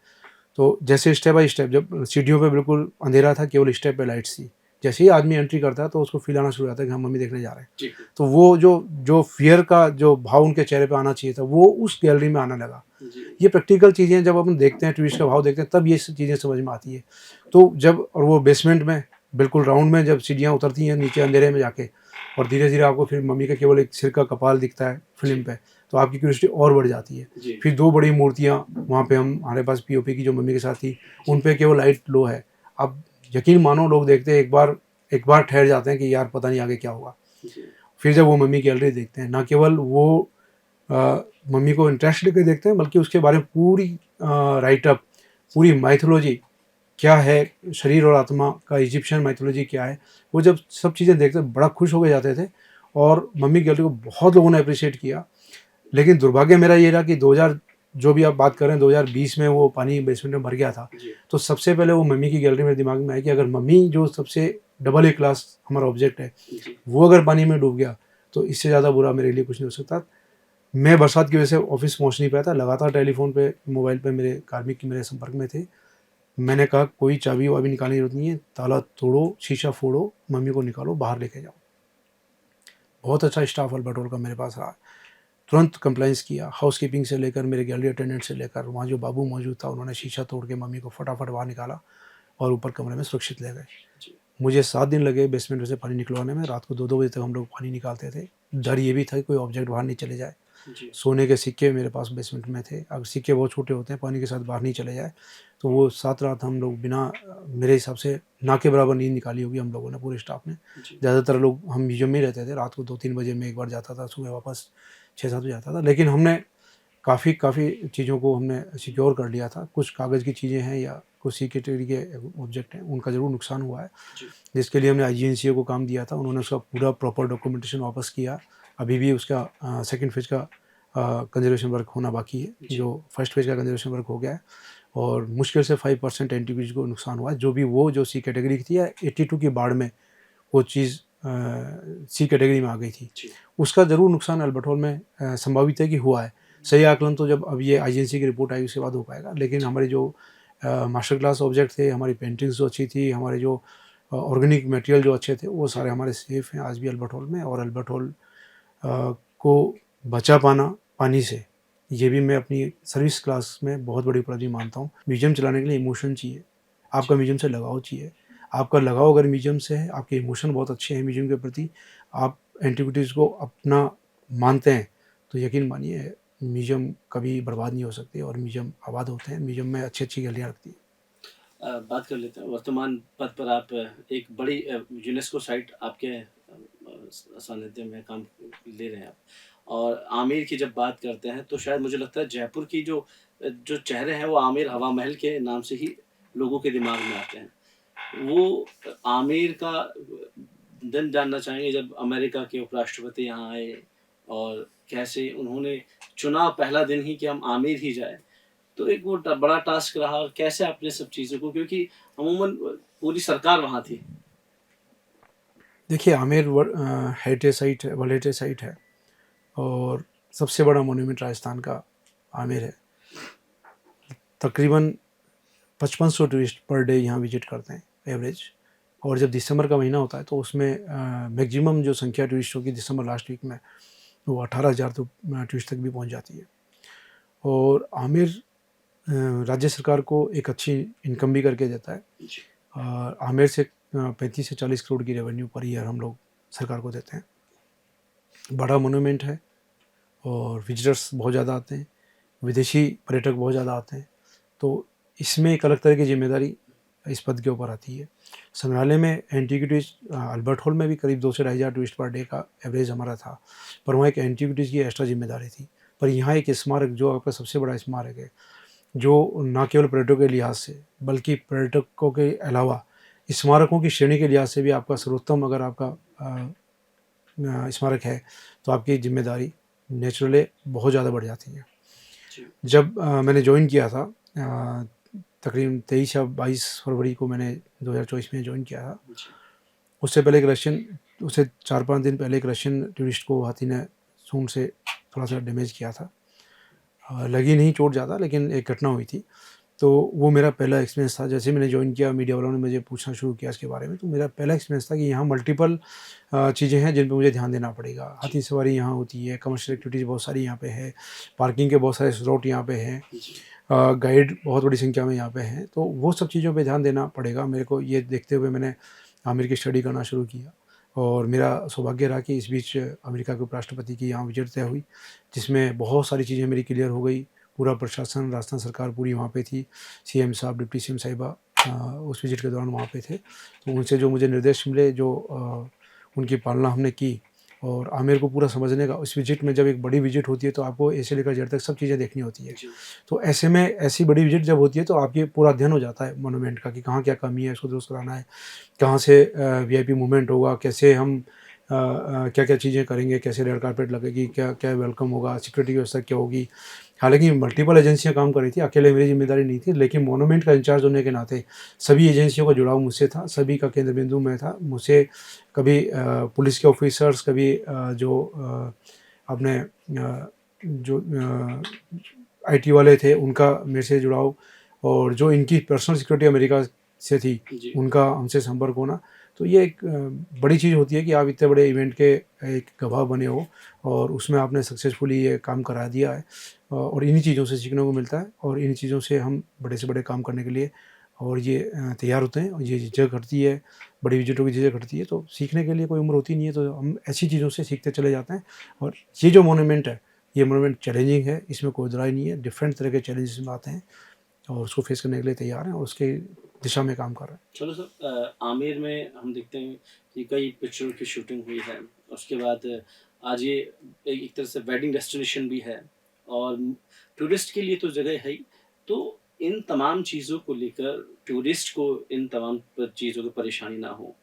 S2: तो जैसे स्टेप बाय स्टेप, जब सीढ़ियों पे बिल्कुल अंधेरा था, केवल स्टेप पे लाइट्स थी। जैसे ही आदमी एंट्री करता है तो उसको फील आना शुरू हो जाता है कि हम मम्मी देखने जा रहे हैं।
S1: जी।
S2: तो वो जो जो फ़ियर का जो भाव उनके चेहरे पे आना चाहिए था, वो उस गैलरी में आने लगा।
S1: जी।
S2: ये प्रैक्टिकल चीज़ें जब अपन देखते हैं, ट्विस्ट का भाव देखते हैं, तब ये सब चीज़ें समझ में आती है। तो जब, और वो बेसमेंट में बिल्कुल राउंड में जब सीढ़ियाँ उतरती हैं नीचे अंधेरे में जाके, और धीरे-धीरे आपको फिर मम्मी का केवल एक सिर का कपाल दिखता है फ़िल्म पे, तो आपकी क्यूरियोसिटी और बढ़ जाती है।
S1: जी।
S2: फिर 2 बड़ी मूर्तियाँ वहाँ पे हमारे पास पीओपी की जो मम्मी के साथ थी, उन पे केवल लाइट लो है। अब यकीन मानो, लोग देखते हैं एक बार ठहर जाते हैं कि यार पता नहीं आगे क्या होगा।
S1: जी।
S2: फिर जब वो मम्मी की गैलरी देखते हैं, ना केवल वो मम्मी को इंटरेस्ट लेके देखते हैं, बल्कि उसके बारे में पूरी राइटअप, पूरी माइथोलॉजी क्या है, शरीर और आत्मा का इजिप्शियन माइथोलॉजी क्या है, वो जब सब चीज़ें देखते बड़ा खुश हो के जाते थे। और मम्मी की गैलरी को बहुत लोगों ने अप्रिशिएट किया। लेकिन दुर्भाग्य मेरा ये रहा कि 2000, जो भी आप बात कर रहे हैं, 2020 में वो पानी बेसमेंट में भर गया था।
S1: जी।
S2: तो सबसे पहले वो मम्मी की गैलरी मेरे दिमाग में आई कि अगर मम्मी, जो सबसे डबल ए क्लास हमारा ऑब्जेक्ट है,
S1: जी।
S2: वो अगर पानी में डूब गया, तो इससे ज़्यादा बुरा मेरे लिए कुछ नहीं हो सकता। मैं बरसात की वजह से ऑफिस पहुंच नहीं पाया था, लगातार टेलीफोन पे, मोबाइल पे मेरे कार्मिक मेरे संपर्क में थे। मैंने कहा कोई चाबी वाबी निकालने की जरूरत नहीं है, ताला तोड़ो, शीशा फोड़ो, मम्मी को निकालो, बाहर लेके जाओ। बहुत अच्छा स्टाफ अल्बर्ट हॉल का मेरे पास रहा। तुरंत कंप्लाइंस किया, हाउसकीपिंग से लेकर मेरे गैलरी अटेंडेंट से लेकर वहाँ जो बाबू मौजूद था, उन्होंने शीशा तोड़ के मम्मी को फटाफट बाहर निकाला और ऊपर कमरे में सुरक्षित ले गए।
S1: जी।
S2: मुझे 7 दिन लगे बेसमेंट में से पानी निकलवाने में। रात को 2-2 बजे तक हम लोग पानी निकालते थे। डर ये भी था कि कोई ऑब्जेक्ट बाहर नहीं चले जाए।
S1: जी।
S2: सोने के सिक्के मेरे पास बेसमेंट में थे। अगर सिक्के बहुत छोटे होते हैं, पानी के साथ बाहर नहीं चले जाए, तो वो 7 रात हम लोग बिना मेरे हिसाब से ना के बराबर नींद निकाली होगी हम लोगों ने, पूरे स्टाफ ने।
S1: जी।
S2: ज़्यादातर लोग हम म्यूजियम में ही रहते थे। रात को 2-3 बजे मैं एक बार जाता था, सुबह वापस 6-7 बजे आता था। लेकिन हमने काफ़ी चीज़ों को हमने सिक्योर कर लिया था। कुछ कागज़ की चीज़ें हैं या कुछ सीक्रेटरी के ऑब्जेक्ट हैं, उनका ज़रूर नुकसान हुआ है,
S1: जी।
S2: जिसके लिए हमने आईजीएनसीए को काम दिया था। उन्होंने उसका पूरा प्रॉपर डॉक्यूमेंटेशन वापस किया। अभी भी उसका सेकंड फेज़ का कंज़र्वेशन वर्क होना बाकी है।
S1: जी।
S2: जो फर्स्ट फेज़ का कंज़र्वेशन वर्क हो गया है, और मुश्किल से 5% एनटीपीसी को नुकसान हुआ है। जो भी वो जो सी कैटेगरी की थी, या 82 की बाढ़ में वो चीज़ सी कैटेगरी में आ गई थी,
S1: जी।
S2: उसका ज़रूर नुकसान अल्बर्ट हॉल में संभावित है कि हुआ है। सही आकलन तो जब अब ये आईजीएनसी की रिपोर्ट आई उसके बाद हो पाएगा। लेकिन हमारे जो मास्टर क्लास ऑब्जेक्ट थे, हमारी पेंटिंग्स जो अच्छी थी, हमारे जो ऑर्गेनिक मटेरियल जो अच्छे थे, वो सारे हमारे सेफ हैं आज भी अल्बर्ट हॉल में। और अल्बर्ट हॉल को बचा पाना पानी से, ये भी मैं अपनी सर्विस क्लास में बहुत बड़ी उपलब्धि मानता हूँ। म्यूजियम चलाने के लिए इमोशन चाहिए, आपका म्यूजियम से लगाव चाहिए। आपका लगाव अगर म्यूजियम से है, आपके इमोशन बहुत अच्छे हैं म्यूजियम के प्रति, आप एंटिक्विटीज़ को अपना मानते हैं, तो यकीन मानिए म्यूजियम कभी बर्बाद नहीं हो सकती और म्यूजियम आबाद होते हैं। म्यूजियम में अच्छी-अच्छी गैलरियाँ रखती है।
S1: बात कर लेते हैं वर्तमान पद पर आप एक बड़ी यूनेस्को साइट आपके सानिध्य में काम ले रहे हैं आप। और आमिर की जब बात करते हैं तो शायद मुझे लगता है जयपुर की जो चेहरे हैं वो आमिर हवा महल के नाम से ही लोगों के दिमाग में आते हैं। वो आमिर का दिन जानना चाहेंगे जब अमेरिका के उपराष्ट्रपति यहाँ आए और कैसे उन्होंने चुना पहला दिन ही कि हम आमिर ही जाए। तो एक वो बड़ा टास्क रहा, कैसे आपने सब चीज़ों को, क्योंकि अमूमन पूरी सरकार वहाँ थी।
S2: देखिए आमेर हेरिटेज साइट है, वर्ल्ड हेरिटेज साइट है और सबसे बड़ा मोन्यूमेंट राजस्थान का आमेर है। तकरीबन 5500 टूरिस्ट पर डे यहाँ विजिट करते हैं एवरेज। और जब दिसंबर का महीना होता है तो उसमें मैक्सिमम जो संख्या टूरिस्टों की दिसंबर लास्ट वीक में वो 18,000 तो टूरिस्ट तक भी पहुँच जाती है। और आमेर राज्य सरकार को एक अच्छी इनकम भी करके देता है। और आमेर से 35 से 40 करोड़ की रेवेन्यू पर ईयर हम लोग सरकार को देते हैं। बड़ा मोन्यूमेंट है और विजिटर्स बहुत ज़्यादा आते हैं, विदेशी पर्यटक बहुत ज़्यादा आते हैं, तो इसमें एक अलग तरह की जिम्मेदारी इस पद के ऊपर आती है। संग्रहालय में एंटीक्विटीज़ अल्बर्ट हॉल में भी करीब 2 से 2,500 टूरिस्ट पर डे का एवरेज हमारा था, पर वहाँ एक एंटीक्विटीज़ की एक्स्ट्रा जिम्मेदारी थी। पर यहाँ एक स्मारक जो आपका सबसे बड़ा स्मारक है, जो न केवल पर्यटकों के लिहाज से बल्कि पर्यटकों के अलावा स्मारकों की श्रेणी के लिहाज से भी आपका सर्वोत्तम अगर आपका स्मारक है तो आपकी जिम्मेदारी नेचुरली बहुत ज़्यादा बढ़ जाती है। जब मैंने ज्वाइन किया था तकरीबन 23 या 22 फरवरी को मैंने 2024 में ज्वाइन किया था। उससे पहले एक उससे 4-5 दिन पहले एक रशियन टूरिस्ट को हाथी ने सूंड से थोड़ा सा डैमेज किया था। लगी नहीं चोट ज़्यादा, लेकिन एक घटना हुई थी। तो वो मेरा पहला एक्सपीरियंस था। जैसे मैंने ज्वाइन किया, मीडिया वालों ने मुझे पूछना शुरू किया इसके बारे में, तो मेरा पहला एक्सपीरियंस था कि यहाँ मल्टीपल चीज़ें हैं जिन पे मुझे ध्यान देना पड़ेगा। हाथी सवारी यहाँ होती है, कमर्शियल एक्टिविटीज़ बहुत सारी यहाँ पे है, पार्किंग के बहुत सारे स्लॉट यहाँ पे हैं, गाइड बहुत बड़ी संख्या में यहाँ पे हैं, तो वो सब चीज़ों पे ध्यान देना पड़ेगा मेरे को। ये देखते हुए मैंने आमिर की स्टडी करना शुरू किया और मेरा सौभाग्य रहा कि इस बीच अमेरिका के उपराष्ट्रपति की यहाँ विजिट तय हुई, जिसमें बहुत सारी चीज़ें मेरी क्लियर हो गई। पूरा प्रशासन, राजस्थान सरकार पूरी वहाँ पे थी, सीएम साहब, डिप्टी सीएम साहिबा उस विजिट के दौरान वहाँ पे थे। तो उनसे जो मुझे निर्देश मिले, जो उनकी पालना हमने की और आमेर को पूरा समझने का। उस विजिट में जब एक बड़ी विजिट होती है तो आपको ए से लेकर जेड तक सब चीज़ें देखनी होती है। तो ऐसे में ऐसी बड़ी विजिट जब होती है तो आपकी पूरा अध्ययन हो जाता है मोन्यूमेंट का कि कहाँ क्या कमी है, उसको दुरुस्त कराना है, कहाँ से वीआईपी मूवमेंट होगा, कैसे हम क्या क्या चीज़ें करेंगे, कैसे रेड कारपेट लगेगी, क्या क्या वेलकम होगा, सिक्योरिटी की व्यवस्था क्या होगी। हालांकि मल्टीपल एजेंसियां काम कर रही थी, अकेले मेरी जिम्मेदारी नहीं थी, लेकिन मोन्यूमेंट का इंचार्ज होने के नाते सभी एजेंसियों का जुड़ाव मुझसे था, सभी का केंद्र बिंदु मैं था। मुझसे कभी पुलिस के ऑफिसर्स, कभी जो अपने जो आईटी वाले थे उनका मेरे से जुड़ाव, और जो इनकी पर्सनल सिक्योरिटी अमेरिका से थी उनका हमसे संपर्क होना। तो ये एक बड़ी चीज़ होती है कि आप इतने बड़े इवेंट के एक गवाह बने हो और उसमें आपने सक्सेसफुली ये काम करा दिया है। और इन्हीं चीज़ों से सीखने को मिलता है और इन्हीं चीज़ों से हम बड़े से बड़े काम करने के लिए और ये तैयार होते हैं। और ये झिझक घटती है, बड़ी विजिटों की झिझक घटती है, तो सीखने के लिए कोई उम्र होती नहीं है, तो हम ऐसी चीज़ों से सीखते चले जाते हैं। और ये जो मोन्यूमेंट है, ये मोन्यूमेंट चैलेंजिंग है, इसमें कोई दराई नहीं है। डिफरेंट तरह के चैलेंजेस में आते हैं और उसको फेस करने के लिए तैयार हैं और उसके दिशा में काम कर रहे हैं।
S1: चलो सर, आमेर में हम देखते हैं कि कई पिक्चरों की शूटिंग हुई है। उसके बाद आज ये एक तरह से वेडिंग डेस्टिनेशन भी है और टूरिस्ट के लिए तो जगह है ही। तो इन तमाम चीज़ों को लेकर टूरिस्ट को इन तमाम चीज़ों की परेशानी ना हो,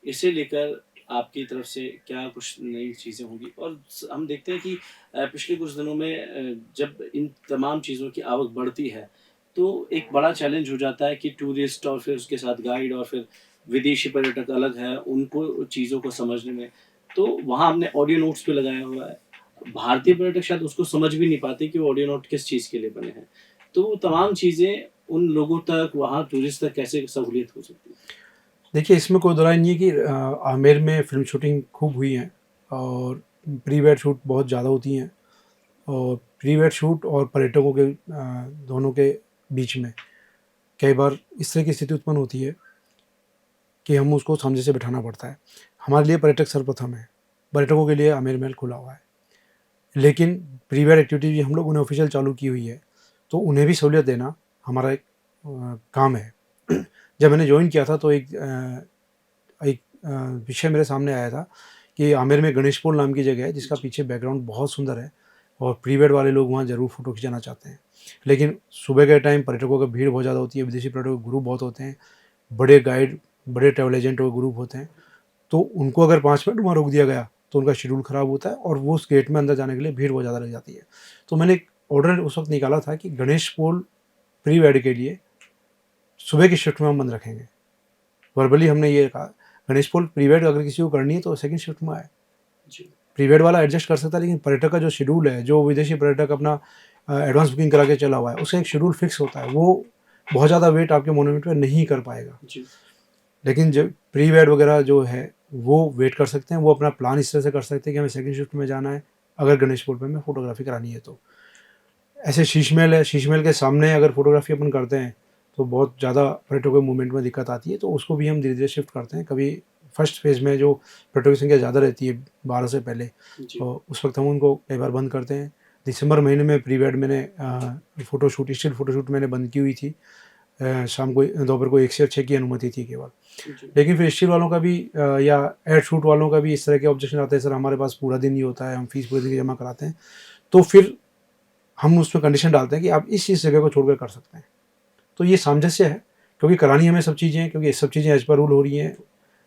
S1: इसे लेकर आपकी तरफ से क्या कुछ नई चीज़ें होंगी? और हम देखते हैं कि पिछले कुछ दिनों में जब इन तमाम चीज़ों की आवक बढ़ती है तो एक बड़ा चैलेंज हो जाता है कि टूरिस्ट और फिर उसके साथ गाइड और फिर विदेशी पर्यटक अलग हैं, उनको चीज़ों को समझने में। तो वहाँ हमने ऑडियो नोट्स भी लगाया हुआ है। भारतीय पर्यटक शायद उसको समझ भी नहीं पाते कि वो ऑडियो नोट किस चीज़ के लिए बने हैं। तो वो तमाम चीज़ें उन लोगों तक, वहाँ टूरिस्ट तक कैसे सहूलियत हो सकती है?
S2: देखिए, इसमें कोई दो राय नहीं है कि आमेर में फ़िल्म शूटिंग खूब हुई है और प्री वेड शूट बहुत ज़्यादा होती हैं। और प्री वेड शूट और पर्यटकों के दोनों के बीच में कई बार इस तरह की स्थिति उत्पन्न होती है कि हम उसको सामने से बिठाना पड़ता है। हमारे लिए पर्यटक सर्वप्रथम है, पर्यटकों के लिए आमेर महल खुला हुआ है, लेकिन प्री वेड एक्टिविटी भी हम लोगों ने ऑफिशियल चालू की हुई है, तो उन्हें भी सहूलियत देना हमारा एक काम है। जब मैंने ज्वाइन किया था तो एक विषय मेरे सामने आया था कि आमेर में गणेशपुर नाम की जगह है जिसका पीछे बैकग्राउंड बहुत सुंदर है और प्री वेड वाले लोग वहाँ ज़रूर फ़ोटो खिंचाना चाहते हैं, लेकिन सुबह के टाइम पर्यटकों की भीड़ बहुत ज़्यादा होती है, विदेशी पर्यटकों के ग्रुप बहुत होते हैं, बड़े गाइड, बड़े ट्रैवल एजेंट और ग्रुप होते हैं, तो उनको अगर 5 मिनट वहाँ रोक दिया गया तो उनका शेड्यूल ख़राब होता है और वो उस गेट में अंदर जाने के लिए भीड़ बहुत ज़्यादा लग जाती है। तो मैंने एक ऑर्डर उस वक्त निकाला था कि गणेश पोल प्री वेड के लिए सुबह की शिफ्ट में हम बंद रखेंगे। वर्बली हमने ये कहा, गणेश पोल प्री वेड अगर किसी को करनी है तो सेकंड शिफ्ट में आए। प्री वेड वाला एडजस्ट कर सकता है, लेकिन पर्यटक का जो शेड्यूल है, जो विदेशी पर्यटक अपना एडवांस बुकिंग करा के चला हुआ है, उसका एक शेड्यूल फिक्स होता है, वो बहुत ज़्यादा वेट आपके मोन्यूमेंट पे नहीं कर पाएगा। लेकिन जब प्री वेड वगैरह जो है वो वेट कर सकते हैं, वो अपना प्लान इस तरह से कर सकते हैं कि हमें सेकंड शिफ्ट में जाना है अगर गणेश पोल पे हमें फोटोग्राफी करानी है तो। ऐसे शीश महल है, शीश महल के सामने अगर फोटोग्राफी अपन करते हैं तो बहुत ज़्यादा पर्यटकों के मूवमेंट में दिक्कत आती है, तो उसको भी हम धीरे धीरे शिफ्ट करते हैं। कभी फर्स्ट फेज़ में जो पर्यटकों की संख्या ज़्यादा रहती है 12 से पहले, तो उस वक्त हम उनको कई बार बंद करते हैं। दिसंबर महीने में प्री वेड मैंने फ़ोटोशूट, स्टिल फ़ोटोशूट मैंने बंद की हुई थी। शाम को दोपहर को 1 से 6 की अनुमति थी केवल। लेकिन फिर स्टिल वालों का भी या एड शूट वालों का भी इस तरह के ऑब्जेक्शन आते हैं, सर हमारे पास पूरा दिन ही होता है, हम फीस पूरे दिन की जमा कराते हैं, तो फिर हम उसमें कंडीशन डालते हैं कि आप इस जगह को छोड़कर कर सकते हैं। तो ये सामंजस्य है, क्योंकि करानी हमें सब चीज़ें हैं, क्योंकि ये सब चीज़ें एज पर रूल हो रही हैं।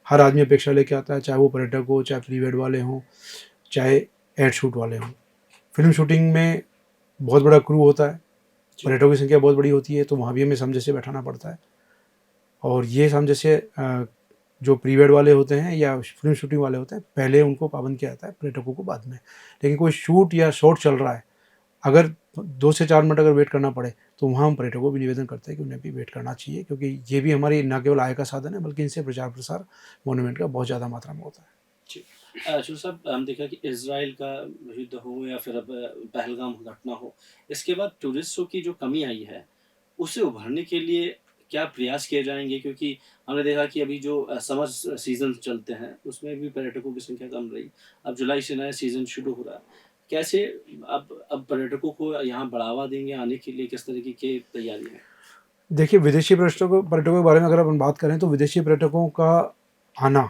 S2: हर आदमी अपेक्षा लेके आता है, चाहे वो पर्यटक हो, चाहे प्री वेड वाले हों, चाहे एड शूट वाले हों। फिल्म शूटिंग में बहुत बड़ा क्रू होता है, पर्यटकों की संख्या बहुत बड़ी होती है, तो वहाँ भी हमें सामंजस्य बैठाना पड़ता है। और ये सामंजस्य जो प्री वेड वाले होते हैं या फिल्म शूटिंग वाले होते हैं, पहले उनको पाबंद किया जाता है, पर्यटकों को बाद में। लेकिन कोई शूट या शॉट चल रहा है, अगर 2 से 4 मिनट अगर वेट करना पड़े, तो वहाँ हम पर्यटकों को भी निवेदन करते हैं कि उन्हें भी वेट करना चाहिए, क्योंकि ये भी हमारी न केवल आय का साधन है, बल्कि इनसे प्रचार प्रसार मॉन्यूमेंट का बहुत ज़्यादा मात्रा में होता है।
S1: जी। शुरू साहब, हम देखा कि इज़राइल का युद्ध हो या फिर अब पहलगाम घटना हो, इसके बाद टूरिस्टों की जो कमी आई है, उससे उभरने के लिए क्या प्रयास किए जाएँगे? क्योंकि हमने देखा कि अभी जो समर सीज़न चलते हैं, उसमें भी पर्यटकों की संख्या कम रही। अब जुलाई से नया सीज़न शुरू हो रहा है। कैसे अब पर्यटकों को यहाँ बढ़ावा देंगे आने के लिए, किस तरीके की तैयारी है?
S2: देखिए, विदेशी पर्यटकों के बारे में अगर अपन बात करें, तो विदेशी पर्यटकों का आना,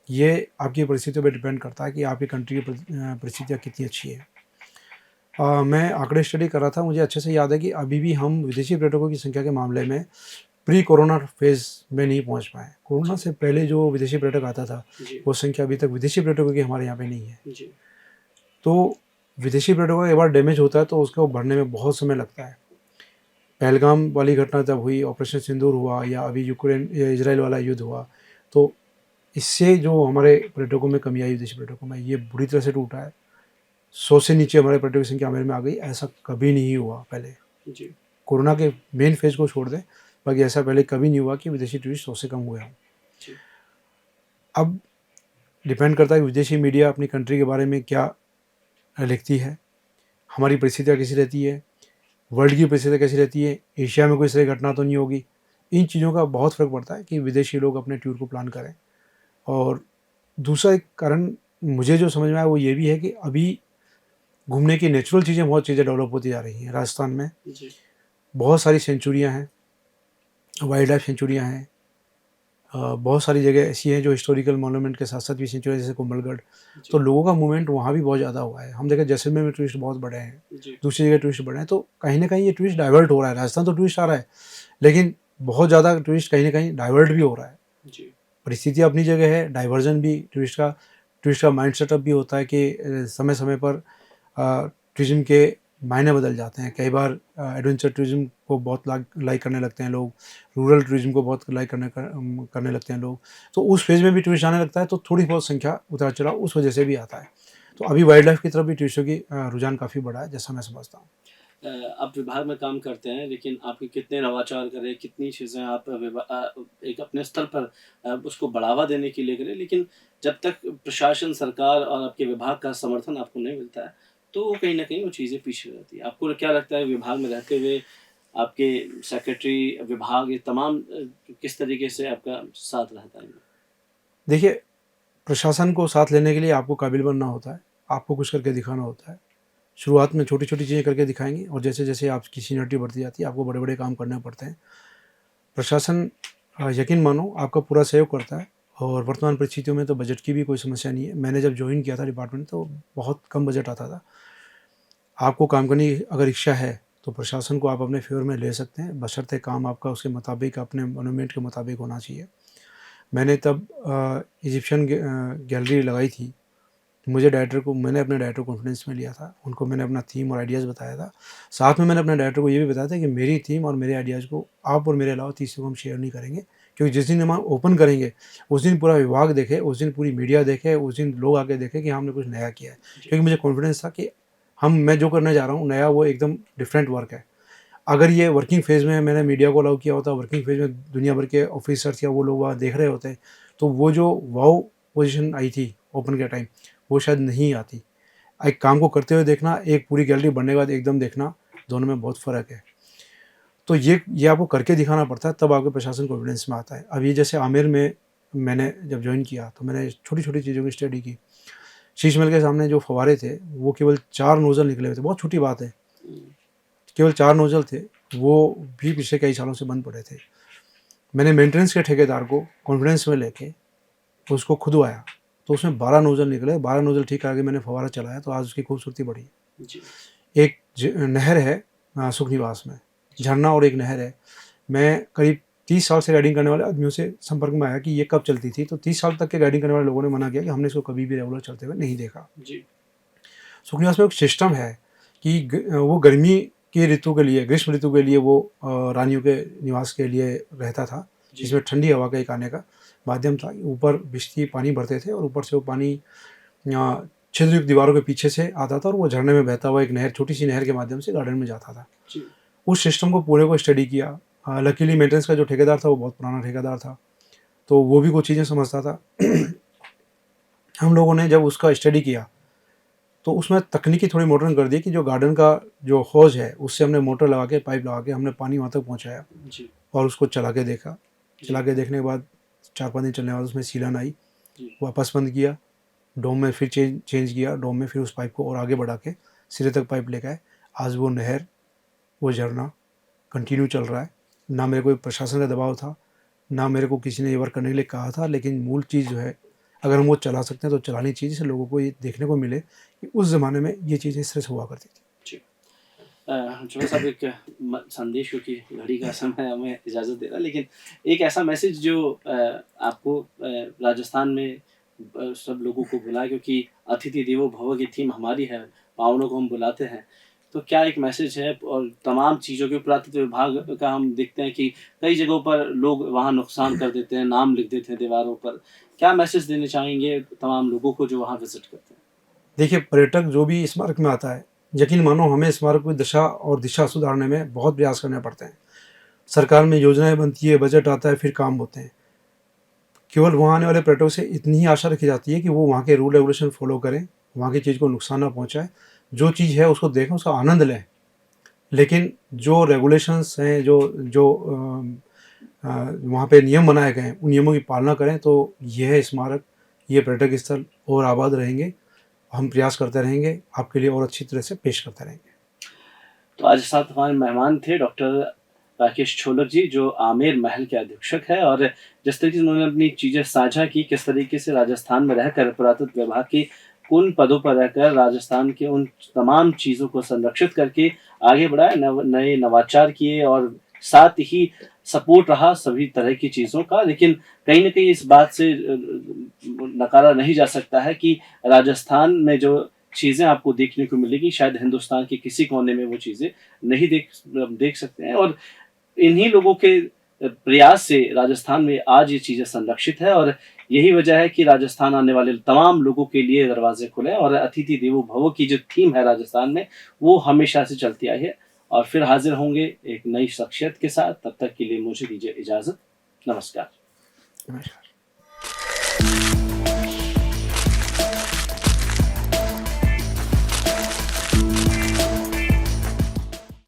S2: ये आपकी परिस्थितियों पे डिपेंड करता है कि आपकी कंट्री की परिस्थितियाँ कितनी अच्छी है। मैं आंकड़े स्टडी कर रहा था, मुझे अच्छे से याद है कि अभी भी हम विदेशी पर्यटकों की संख्या के मामले में प्री कोरोना फेज़ में नहीं पहुंच पाए। कोरोना से पहले जो विदेशी पर्यटक आता था,
S1: जी,
S2: वो संख्या अभी तक विदेशी पर्यटकों की हमारे यहाँ पे नहीं है।
S1: जी,
S2: तो विदेशी पर्यटकों का एक बार डैमेज होता है तो उसको भरने में बहुत समय लगता है। पहलगाम वाली घटना जब हुई, ऑपरेशन सिंदूर हुआ, या अभी यूक्रेन या इजराइल वाला युद्ध हुआ, तो इससे जो हमारे पर्यटकों में कमी आई, विदेशी पर्यटकों में, ये बुरी तरह से टूटा है। 100 से नीचे हमारे पर्यटकों की संख्या आमेर में आ गई, ऐसा कभी नहीं हुआ पहले।
S1: जी,
S2: कोरोना के मेन फेज़ को छोड़ दें, बाकी ऐसा पहले कभी नहीं हुआ कि विदेशी टूरिस्ट 100 से कम हुए हों।
S1: जी,
S2: अब डिपेंड करता है कि विदेशी मीडिया अपनी कंट्री के बारे में क्या लिखती है, हमारी परिस्थितियाँ कैसी रहती है, वर्ल्ड की परिस्थितियाँ कैसी रहती है, एशिया में कोई ऐसी घटना तो नहीं होगी। इन चीज़ों का बहुत फ़र्क पड़ता है कि विदेशी लोग अपने टूर को प्लान करें। और दूसरा एक कारण मुझे जो समझ में आया वो ये भी है कि अभी घूमने की नेचुरल चीज़ें, बहुत चीज़ें डेवलप होती जा रही हैं। राजस्थान में
S1: जी,
S2: बहुत सारी सेंचुरियाँ हैं, वाइल्ड लाइफ सेंचुरियाँ हैं। बहुत सारी जगह ऐसी हैं जो हिस्टोरिकल मॉन्यूमेंट के साथ साथ भी सेंचुरी, जैसे कुंभलगढ़। तो
S1: जी,
S2: लोगों का मूवमेंट वहाँ भी बहुत ज़्यादा हुआ है। हम देखें जैसलमेर में टूरिस्ट बहुत बढ़े हैं,
S1: जी,
S2: दूसरी जगह टूरिस्ट बढ़े हैं, तो कहीं न कहीं ये टूरिस्ट डाइवर्ट हो रहा है। राजस्थान तो टूरिस्ट आ रहा है, लेकिन बहुत ज़्यादा टूरिस्ट कहीं न कहीं डाइवर्ट भी हो रहा है।
S1: जी,
S2: परिस्थितियाँ अपनी जगह है, डाइवर्जन भी टूरिस्ट का माइंड सेटअप भी होता है कि समय-समय पर टूरिज़्म के मायने बदल जाते हैं। कई बार एडवेंचर टूरिज़्म को बहुत लाइक करने लगते हैं लोग, रूरल टूरिज़्म को बहुत लाइक करने लगते हैं लोग। तो उस फ़ेज़ में भी टूरिस्ट आने लगता है, तो थोड़ी बहुत संख्या उतार-चढ़ाव उस वजह से भी आता है। तो अभी वाइल्ड लाइफ़ की तरफ भी टूरिस्टों की रुझान काफ़ी बढ़ा है, जैसा मैं समझता हूँ।
S1: आप विभाग में काम करते हैं, लेकिन आपके कितने नवाचार करें, कितनी चीज़ें आप एक अपने स्तर पर उसको बढ़ावा देने के लिए करें, लेकिन जब तक प्रशासन, सरकार और आपके विभाग का समर्थन आपको नहीं मिलता है, तो कहीं न कहीं वो चीज़ें पीछे रहती हैं। आपको क्या लगता है, विभाग में रहते हुए आपके सेक्रेटरी विभाग, ये तमाम किस तरीके से आपका साथ रहता है?
S2: देखिए, प्रशासन को साथ लेने के लिए आपको काबिल बनना होता है, आपको कुछ करके दिखाना होता है। शुरुआत में छोटी-छोटी चीज़ें करके दिखाएँगे और जैसे-जैसे आपकी सीनियरिटी बढ़ती जाती है, आपको बड़े-बड़े काम करने पड़ते हैं। प्रशासन यकीन मानो आपका पूरा सहयोग करता है और वर्तमान परिस्थितियों में तो बजट की भी कोई समस्या नहीं है। मैंने जब जॉइन किया था डिपार्टमेंट तो बहुत कम बजट आता था। आपको काम करने की अगर इच्छा है, तो प्रशासन को आप अपने फ़ेवर में ले सकते हैं, बशर्ते काम आपका उसके मुताबिक अपने मनोमेंट के मुताबिक होना चाहिए। मैंने तब इजिप्शियन गैलरी लगाई थी। मैंने अपने डायरेक्टर को कॉन्फिडेंस में लिया था। उनको मैंने अपना थीम और आइडियाज़ बताया था। साथ में मैंने अपने डायरेक्टर को ये भी बताया था कि मेरी थीम और मेरे आइडियाज़ को आप और मेरे अलावा तीसरे को हम शेयर नहीं करेंगे। क्योंकि जिस दिन हम ओपन करेंगे, उस दिन पूरा विभाग देखे, उस दिन पूरी मीडिया देखे, उस दिन लोग आके देखें कि हमने कुछ नया किया है। क्योंकि मुझे कॉन्फिडेंस था कि मैं जो करने जा रहा हूँ नया, वो एकदम डिफरेंट वर्क है। अगर ये वर्किंग फ़ेज़ में मैंने मीडिया को अलाउ किया होता, वर्किंग फ़ेज़ में दुनिया भर के ऑफ़िसर्स या वो लोग वहाँ देख रहे होते, तो वो जो वाओ पोज़ीशन आई थी ओपन के टाइम, वो शायद नहीं आती। एक काम को करते हुए देखना, एक पूरी गैलरी बनने के बाद एकदम देखना, दोनों में बहुत फ़र्क है। तो ये आपको करके दिखाना पड़ता है, तब आपके प्रशासन कॉन्फिडेंस में आता है। अब ये जैसे आमेर में मैंने जब जॉइन किया, तो मैंने छोटी-छोटी चीज़ों की स्टडी की। शीश महल के सामने जो फव्वारे थे, वो केवल 4 नोज़ल निकले हुए थे, बहुत छोटी बात है। केवल 4 नोज़ल थे, वो भी पिछले कई सालों से बंद पड़े थे। मैंने मेंटेनेंस के ठेकेदार को कॉन्फिडेंस में लेके उसको खुदवाया, तो उसमें 12 नोज़ल निकले, 12 नोज़ल ठीक आगे मैंने फव्वारा चलाया, तो आज उसकी खूबसूरती बढ़ी।
S1: जी।
S2: एक नहर है सुखनिवास में, झरना और एक नहर है। मैं करीब 30 साल से राइडिंग करने वाले आदमियों से संपर्क में आया कि ये कब चलती थी, तो 30 साल तक के राइडिंग करने वाले लोगों ने मना किया कि हमने इसको कभी भी रेगुलर चलते हुए नहीं देखा।
S1: जी।
S2: सुखनिवास में एक सिस्टम है कि वो गर्मी की ऋतु के लिए, ग्रीष्म ऋतु के लिए वो रानियों के निवास के लिए रहता था, जिसमें ठंडी हवा का एक आने का माध्यम था। ऊपर बिजली पानी भरते थे और ऊपर से वो पानी छिद्रयुक्त दीवारों के पीछे से आता था और वो झरने में बहता हुआ एक नहर, छोटी सी नहर के माध्यम से गार्डन में जाता था।
S1: जी।
S2: उस सिस्टम को पूरे को स्टडी किया। लकीली मेंटेनेंस का जो ठेकेदार था वो बहुत पुराना ठेकेदार था, तो वो भी कुछ चीज़ें समझता था। हम लोगों ने जब उसका स्टडी किया, तो उसमें तकनीकी थोड़ी मॉडर्न कर दी कि जो गार्डन का जो हौज है, उससे हमने मोटर लगा के, पाइप लगा के हमने पानी वहाँ तक पहुँचाया
S1: जी।
S2: और उसको चला के देखा।
S1: जी।
S2: चला के देखने के बाद 4-5 दिन चलने के बाद उसमें सीलन आई,
S1: जी।
S2: वापस बंद किया, डोम में फिर चेंज किया, डोम में फिर उस पाइप को और आगे बढ़ा के सिरे तक पाइप लेके आए। आज वो नहर, वो झरना कंटिन्यू चल रहा है। ना मेरे को प्रशासन का दबाव था, ना मेरे को किसी ने ये वर्क करने के लिए कहा था, लेकिन मूल चीज़ जो है, अगर हम वो चला सकते हैं तो चलानी चाहिए, जिससे लोगों को ये देखने को मिले कि उस ज़माने में ये चीज़ें इस तरह से हुआ करती थी।
S1: जी। जुबैर साहब, एक संदेश, क्योंकि घड़ी का समय हमें इजाज़त दे रहा है, लेकिन एक ऐसा मैसेज जो आपको राजस्थान में सब लोगों को बुलाए, क्योंकि अतिथि देवो भव की थीम हमारी है, पावनों को हम बुलाते हैं, तो क्या एक मैसेज है? और तमाम चीज़ों के पुरातत्व विभाग का हम देखते हैं कि कई जगहों पर लोग वहाँ नुकसान कर देते हैं, नाम लिख देते हैं दीवारों पर। क्या मैसेज देना चाहेंगे तमाम लोगों को जो वहाँ विज़िट करते हैं?
S2: देखिए, पर्यटक जो भी स्मारक में आता है, यकीन मानो हमें स्मारक की दशा और दिशा सुधारने में बहुत प्रयास करने पड़ते हैं। सरकार में योजनाएँ बनती है, बजट आता है, फिर काम होते हैं। केवल वहाँ आने वाले पर्यटकों से इतनी ही आशा रखी जाती है कि वो वहाँ के रूल रेगुलेशन फ़ॉलो करें, वहाँ की चीज़ को नुकसान ना पहुँचाएँ, जो चीज़ है उसको देखें, उसका आनंद लें। लेकिन जो रेगुलेशंस हैं, वहाँ पे नियम बनाए गए हैं, उन नियमों की पालना करें, तो यह स्मारक, ये पर्यटक स्थल और आबाद रहेंगे। हम प्रयास करते रहेंगे, आपके लिए और अच्छी तरह से पेश करते रहेंगे।
S1: तो आज साथ हमारे मेहमान थे डॉक्टर राकेश छोलक जी, जो आमेर महल के अधीक्षक है, और जिस तरीके से उन्होंने अपनी चीज़ें साझा की, किस तरीके से राजस्थान में रहकर पुरातत्व विभाग की उन पदों पर रहकर राजस्थान के उन तमाम चीज़ों को संरक्षित करके आगे बढ़ाए, नए नवाचार किए, और साथ ही सपोर्ट रहा सभी तरह की चीज़ों का। लेकिन कहीं न कहीं इस बात से नकारा नहीं जा सकता है कि राजस्थान में जो चीज़ें आपको देखने को मिलेगी, शायद हिंदुस्तान के किसी कोने में वो चीज़ें नहीं देख सकते हैं, और इन्हीं लोगों के प्रयास से राजस्थान में आज ये चीज़ें संरक्षित है, और यही वजह है कि राजस्थान आने वाले तमाम लोगों के लिए दरवाजे खुले हैं, और अतिथि देवो भव की जो थीम है राजस्थान में, वो हमेशा से चलती आई है। और फिर हाजिर होंगे एक नई शख्सियत के साथ, तब तक के लिए मुझे दीजिए इजाज़त। नमस्कार।
S2: नमस्कार।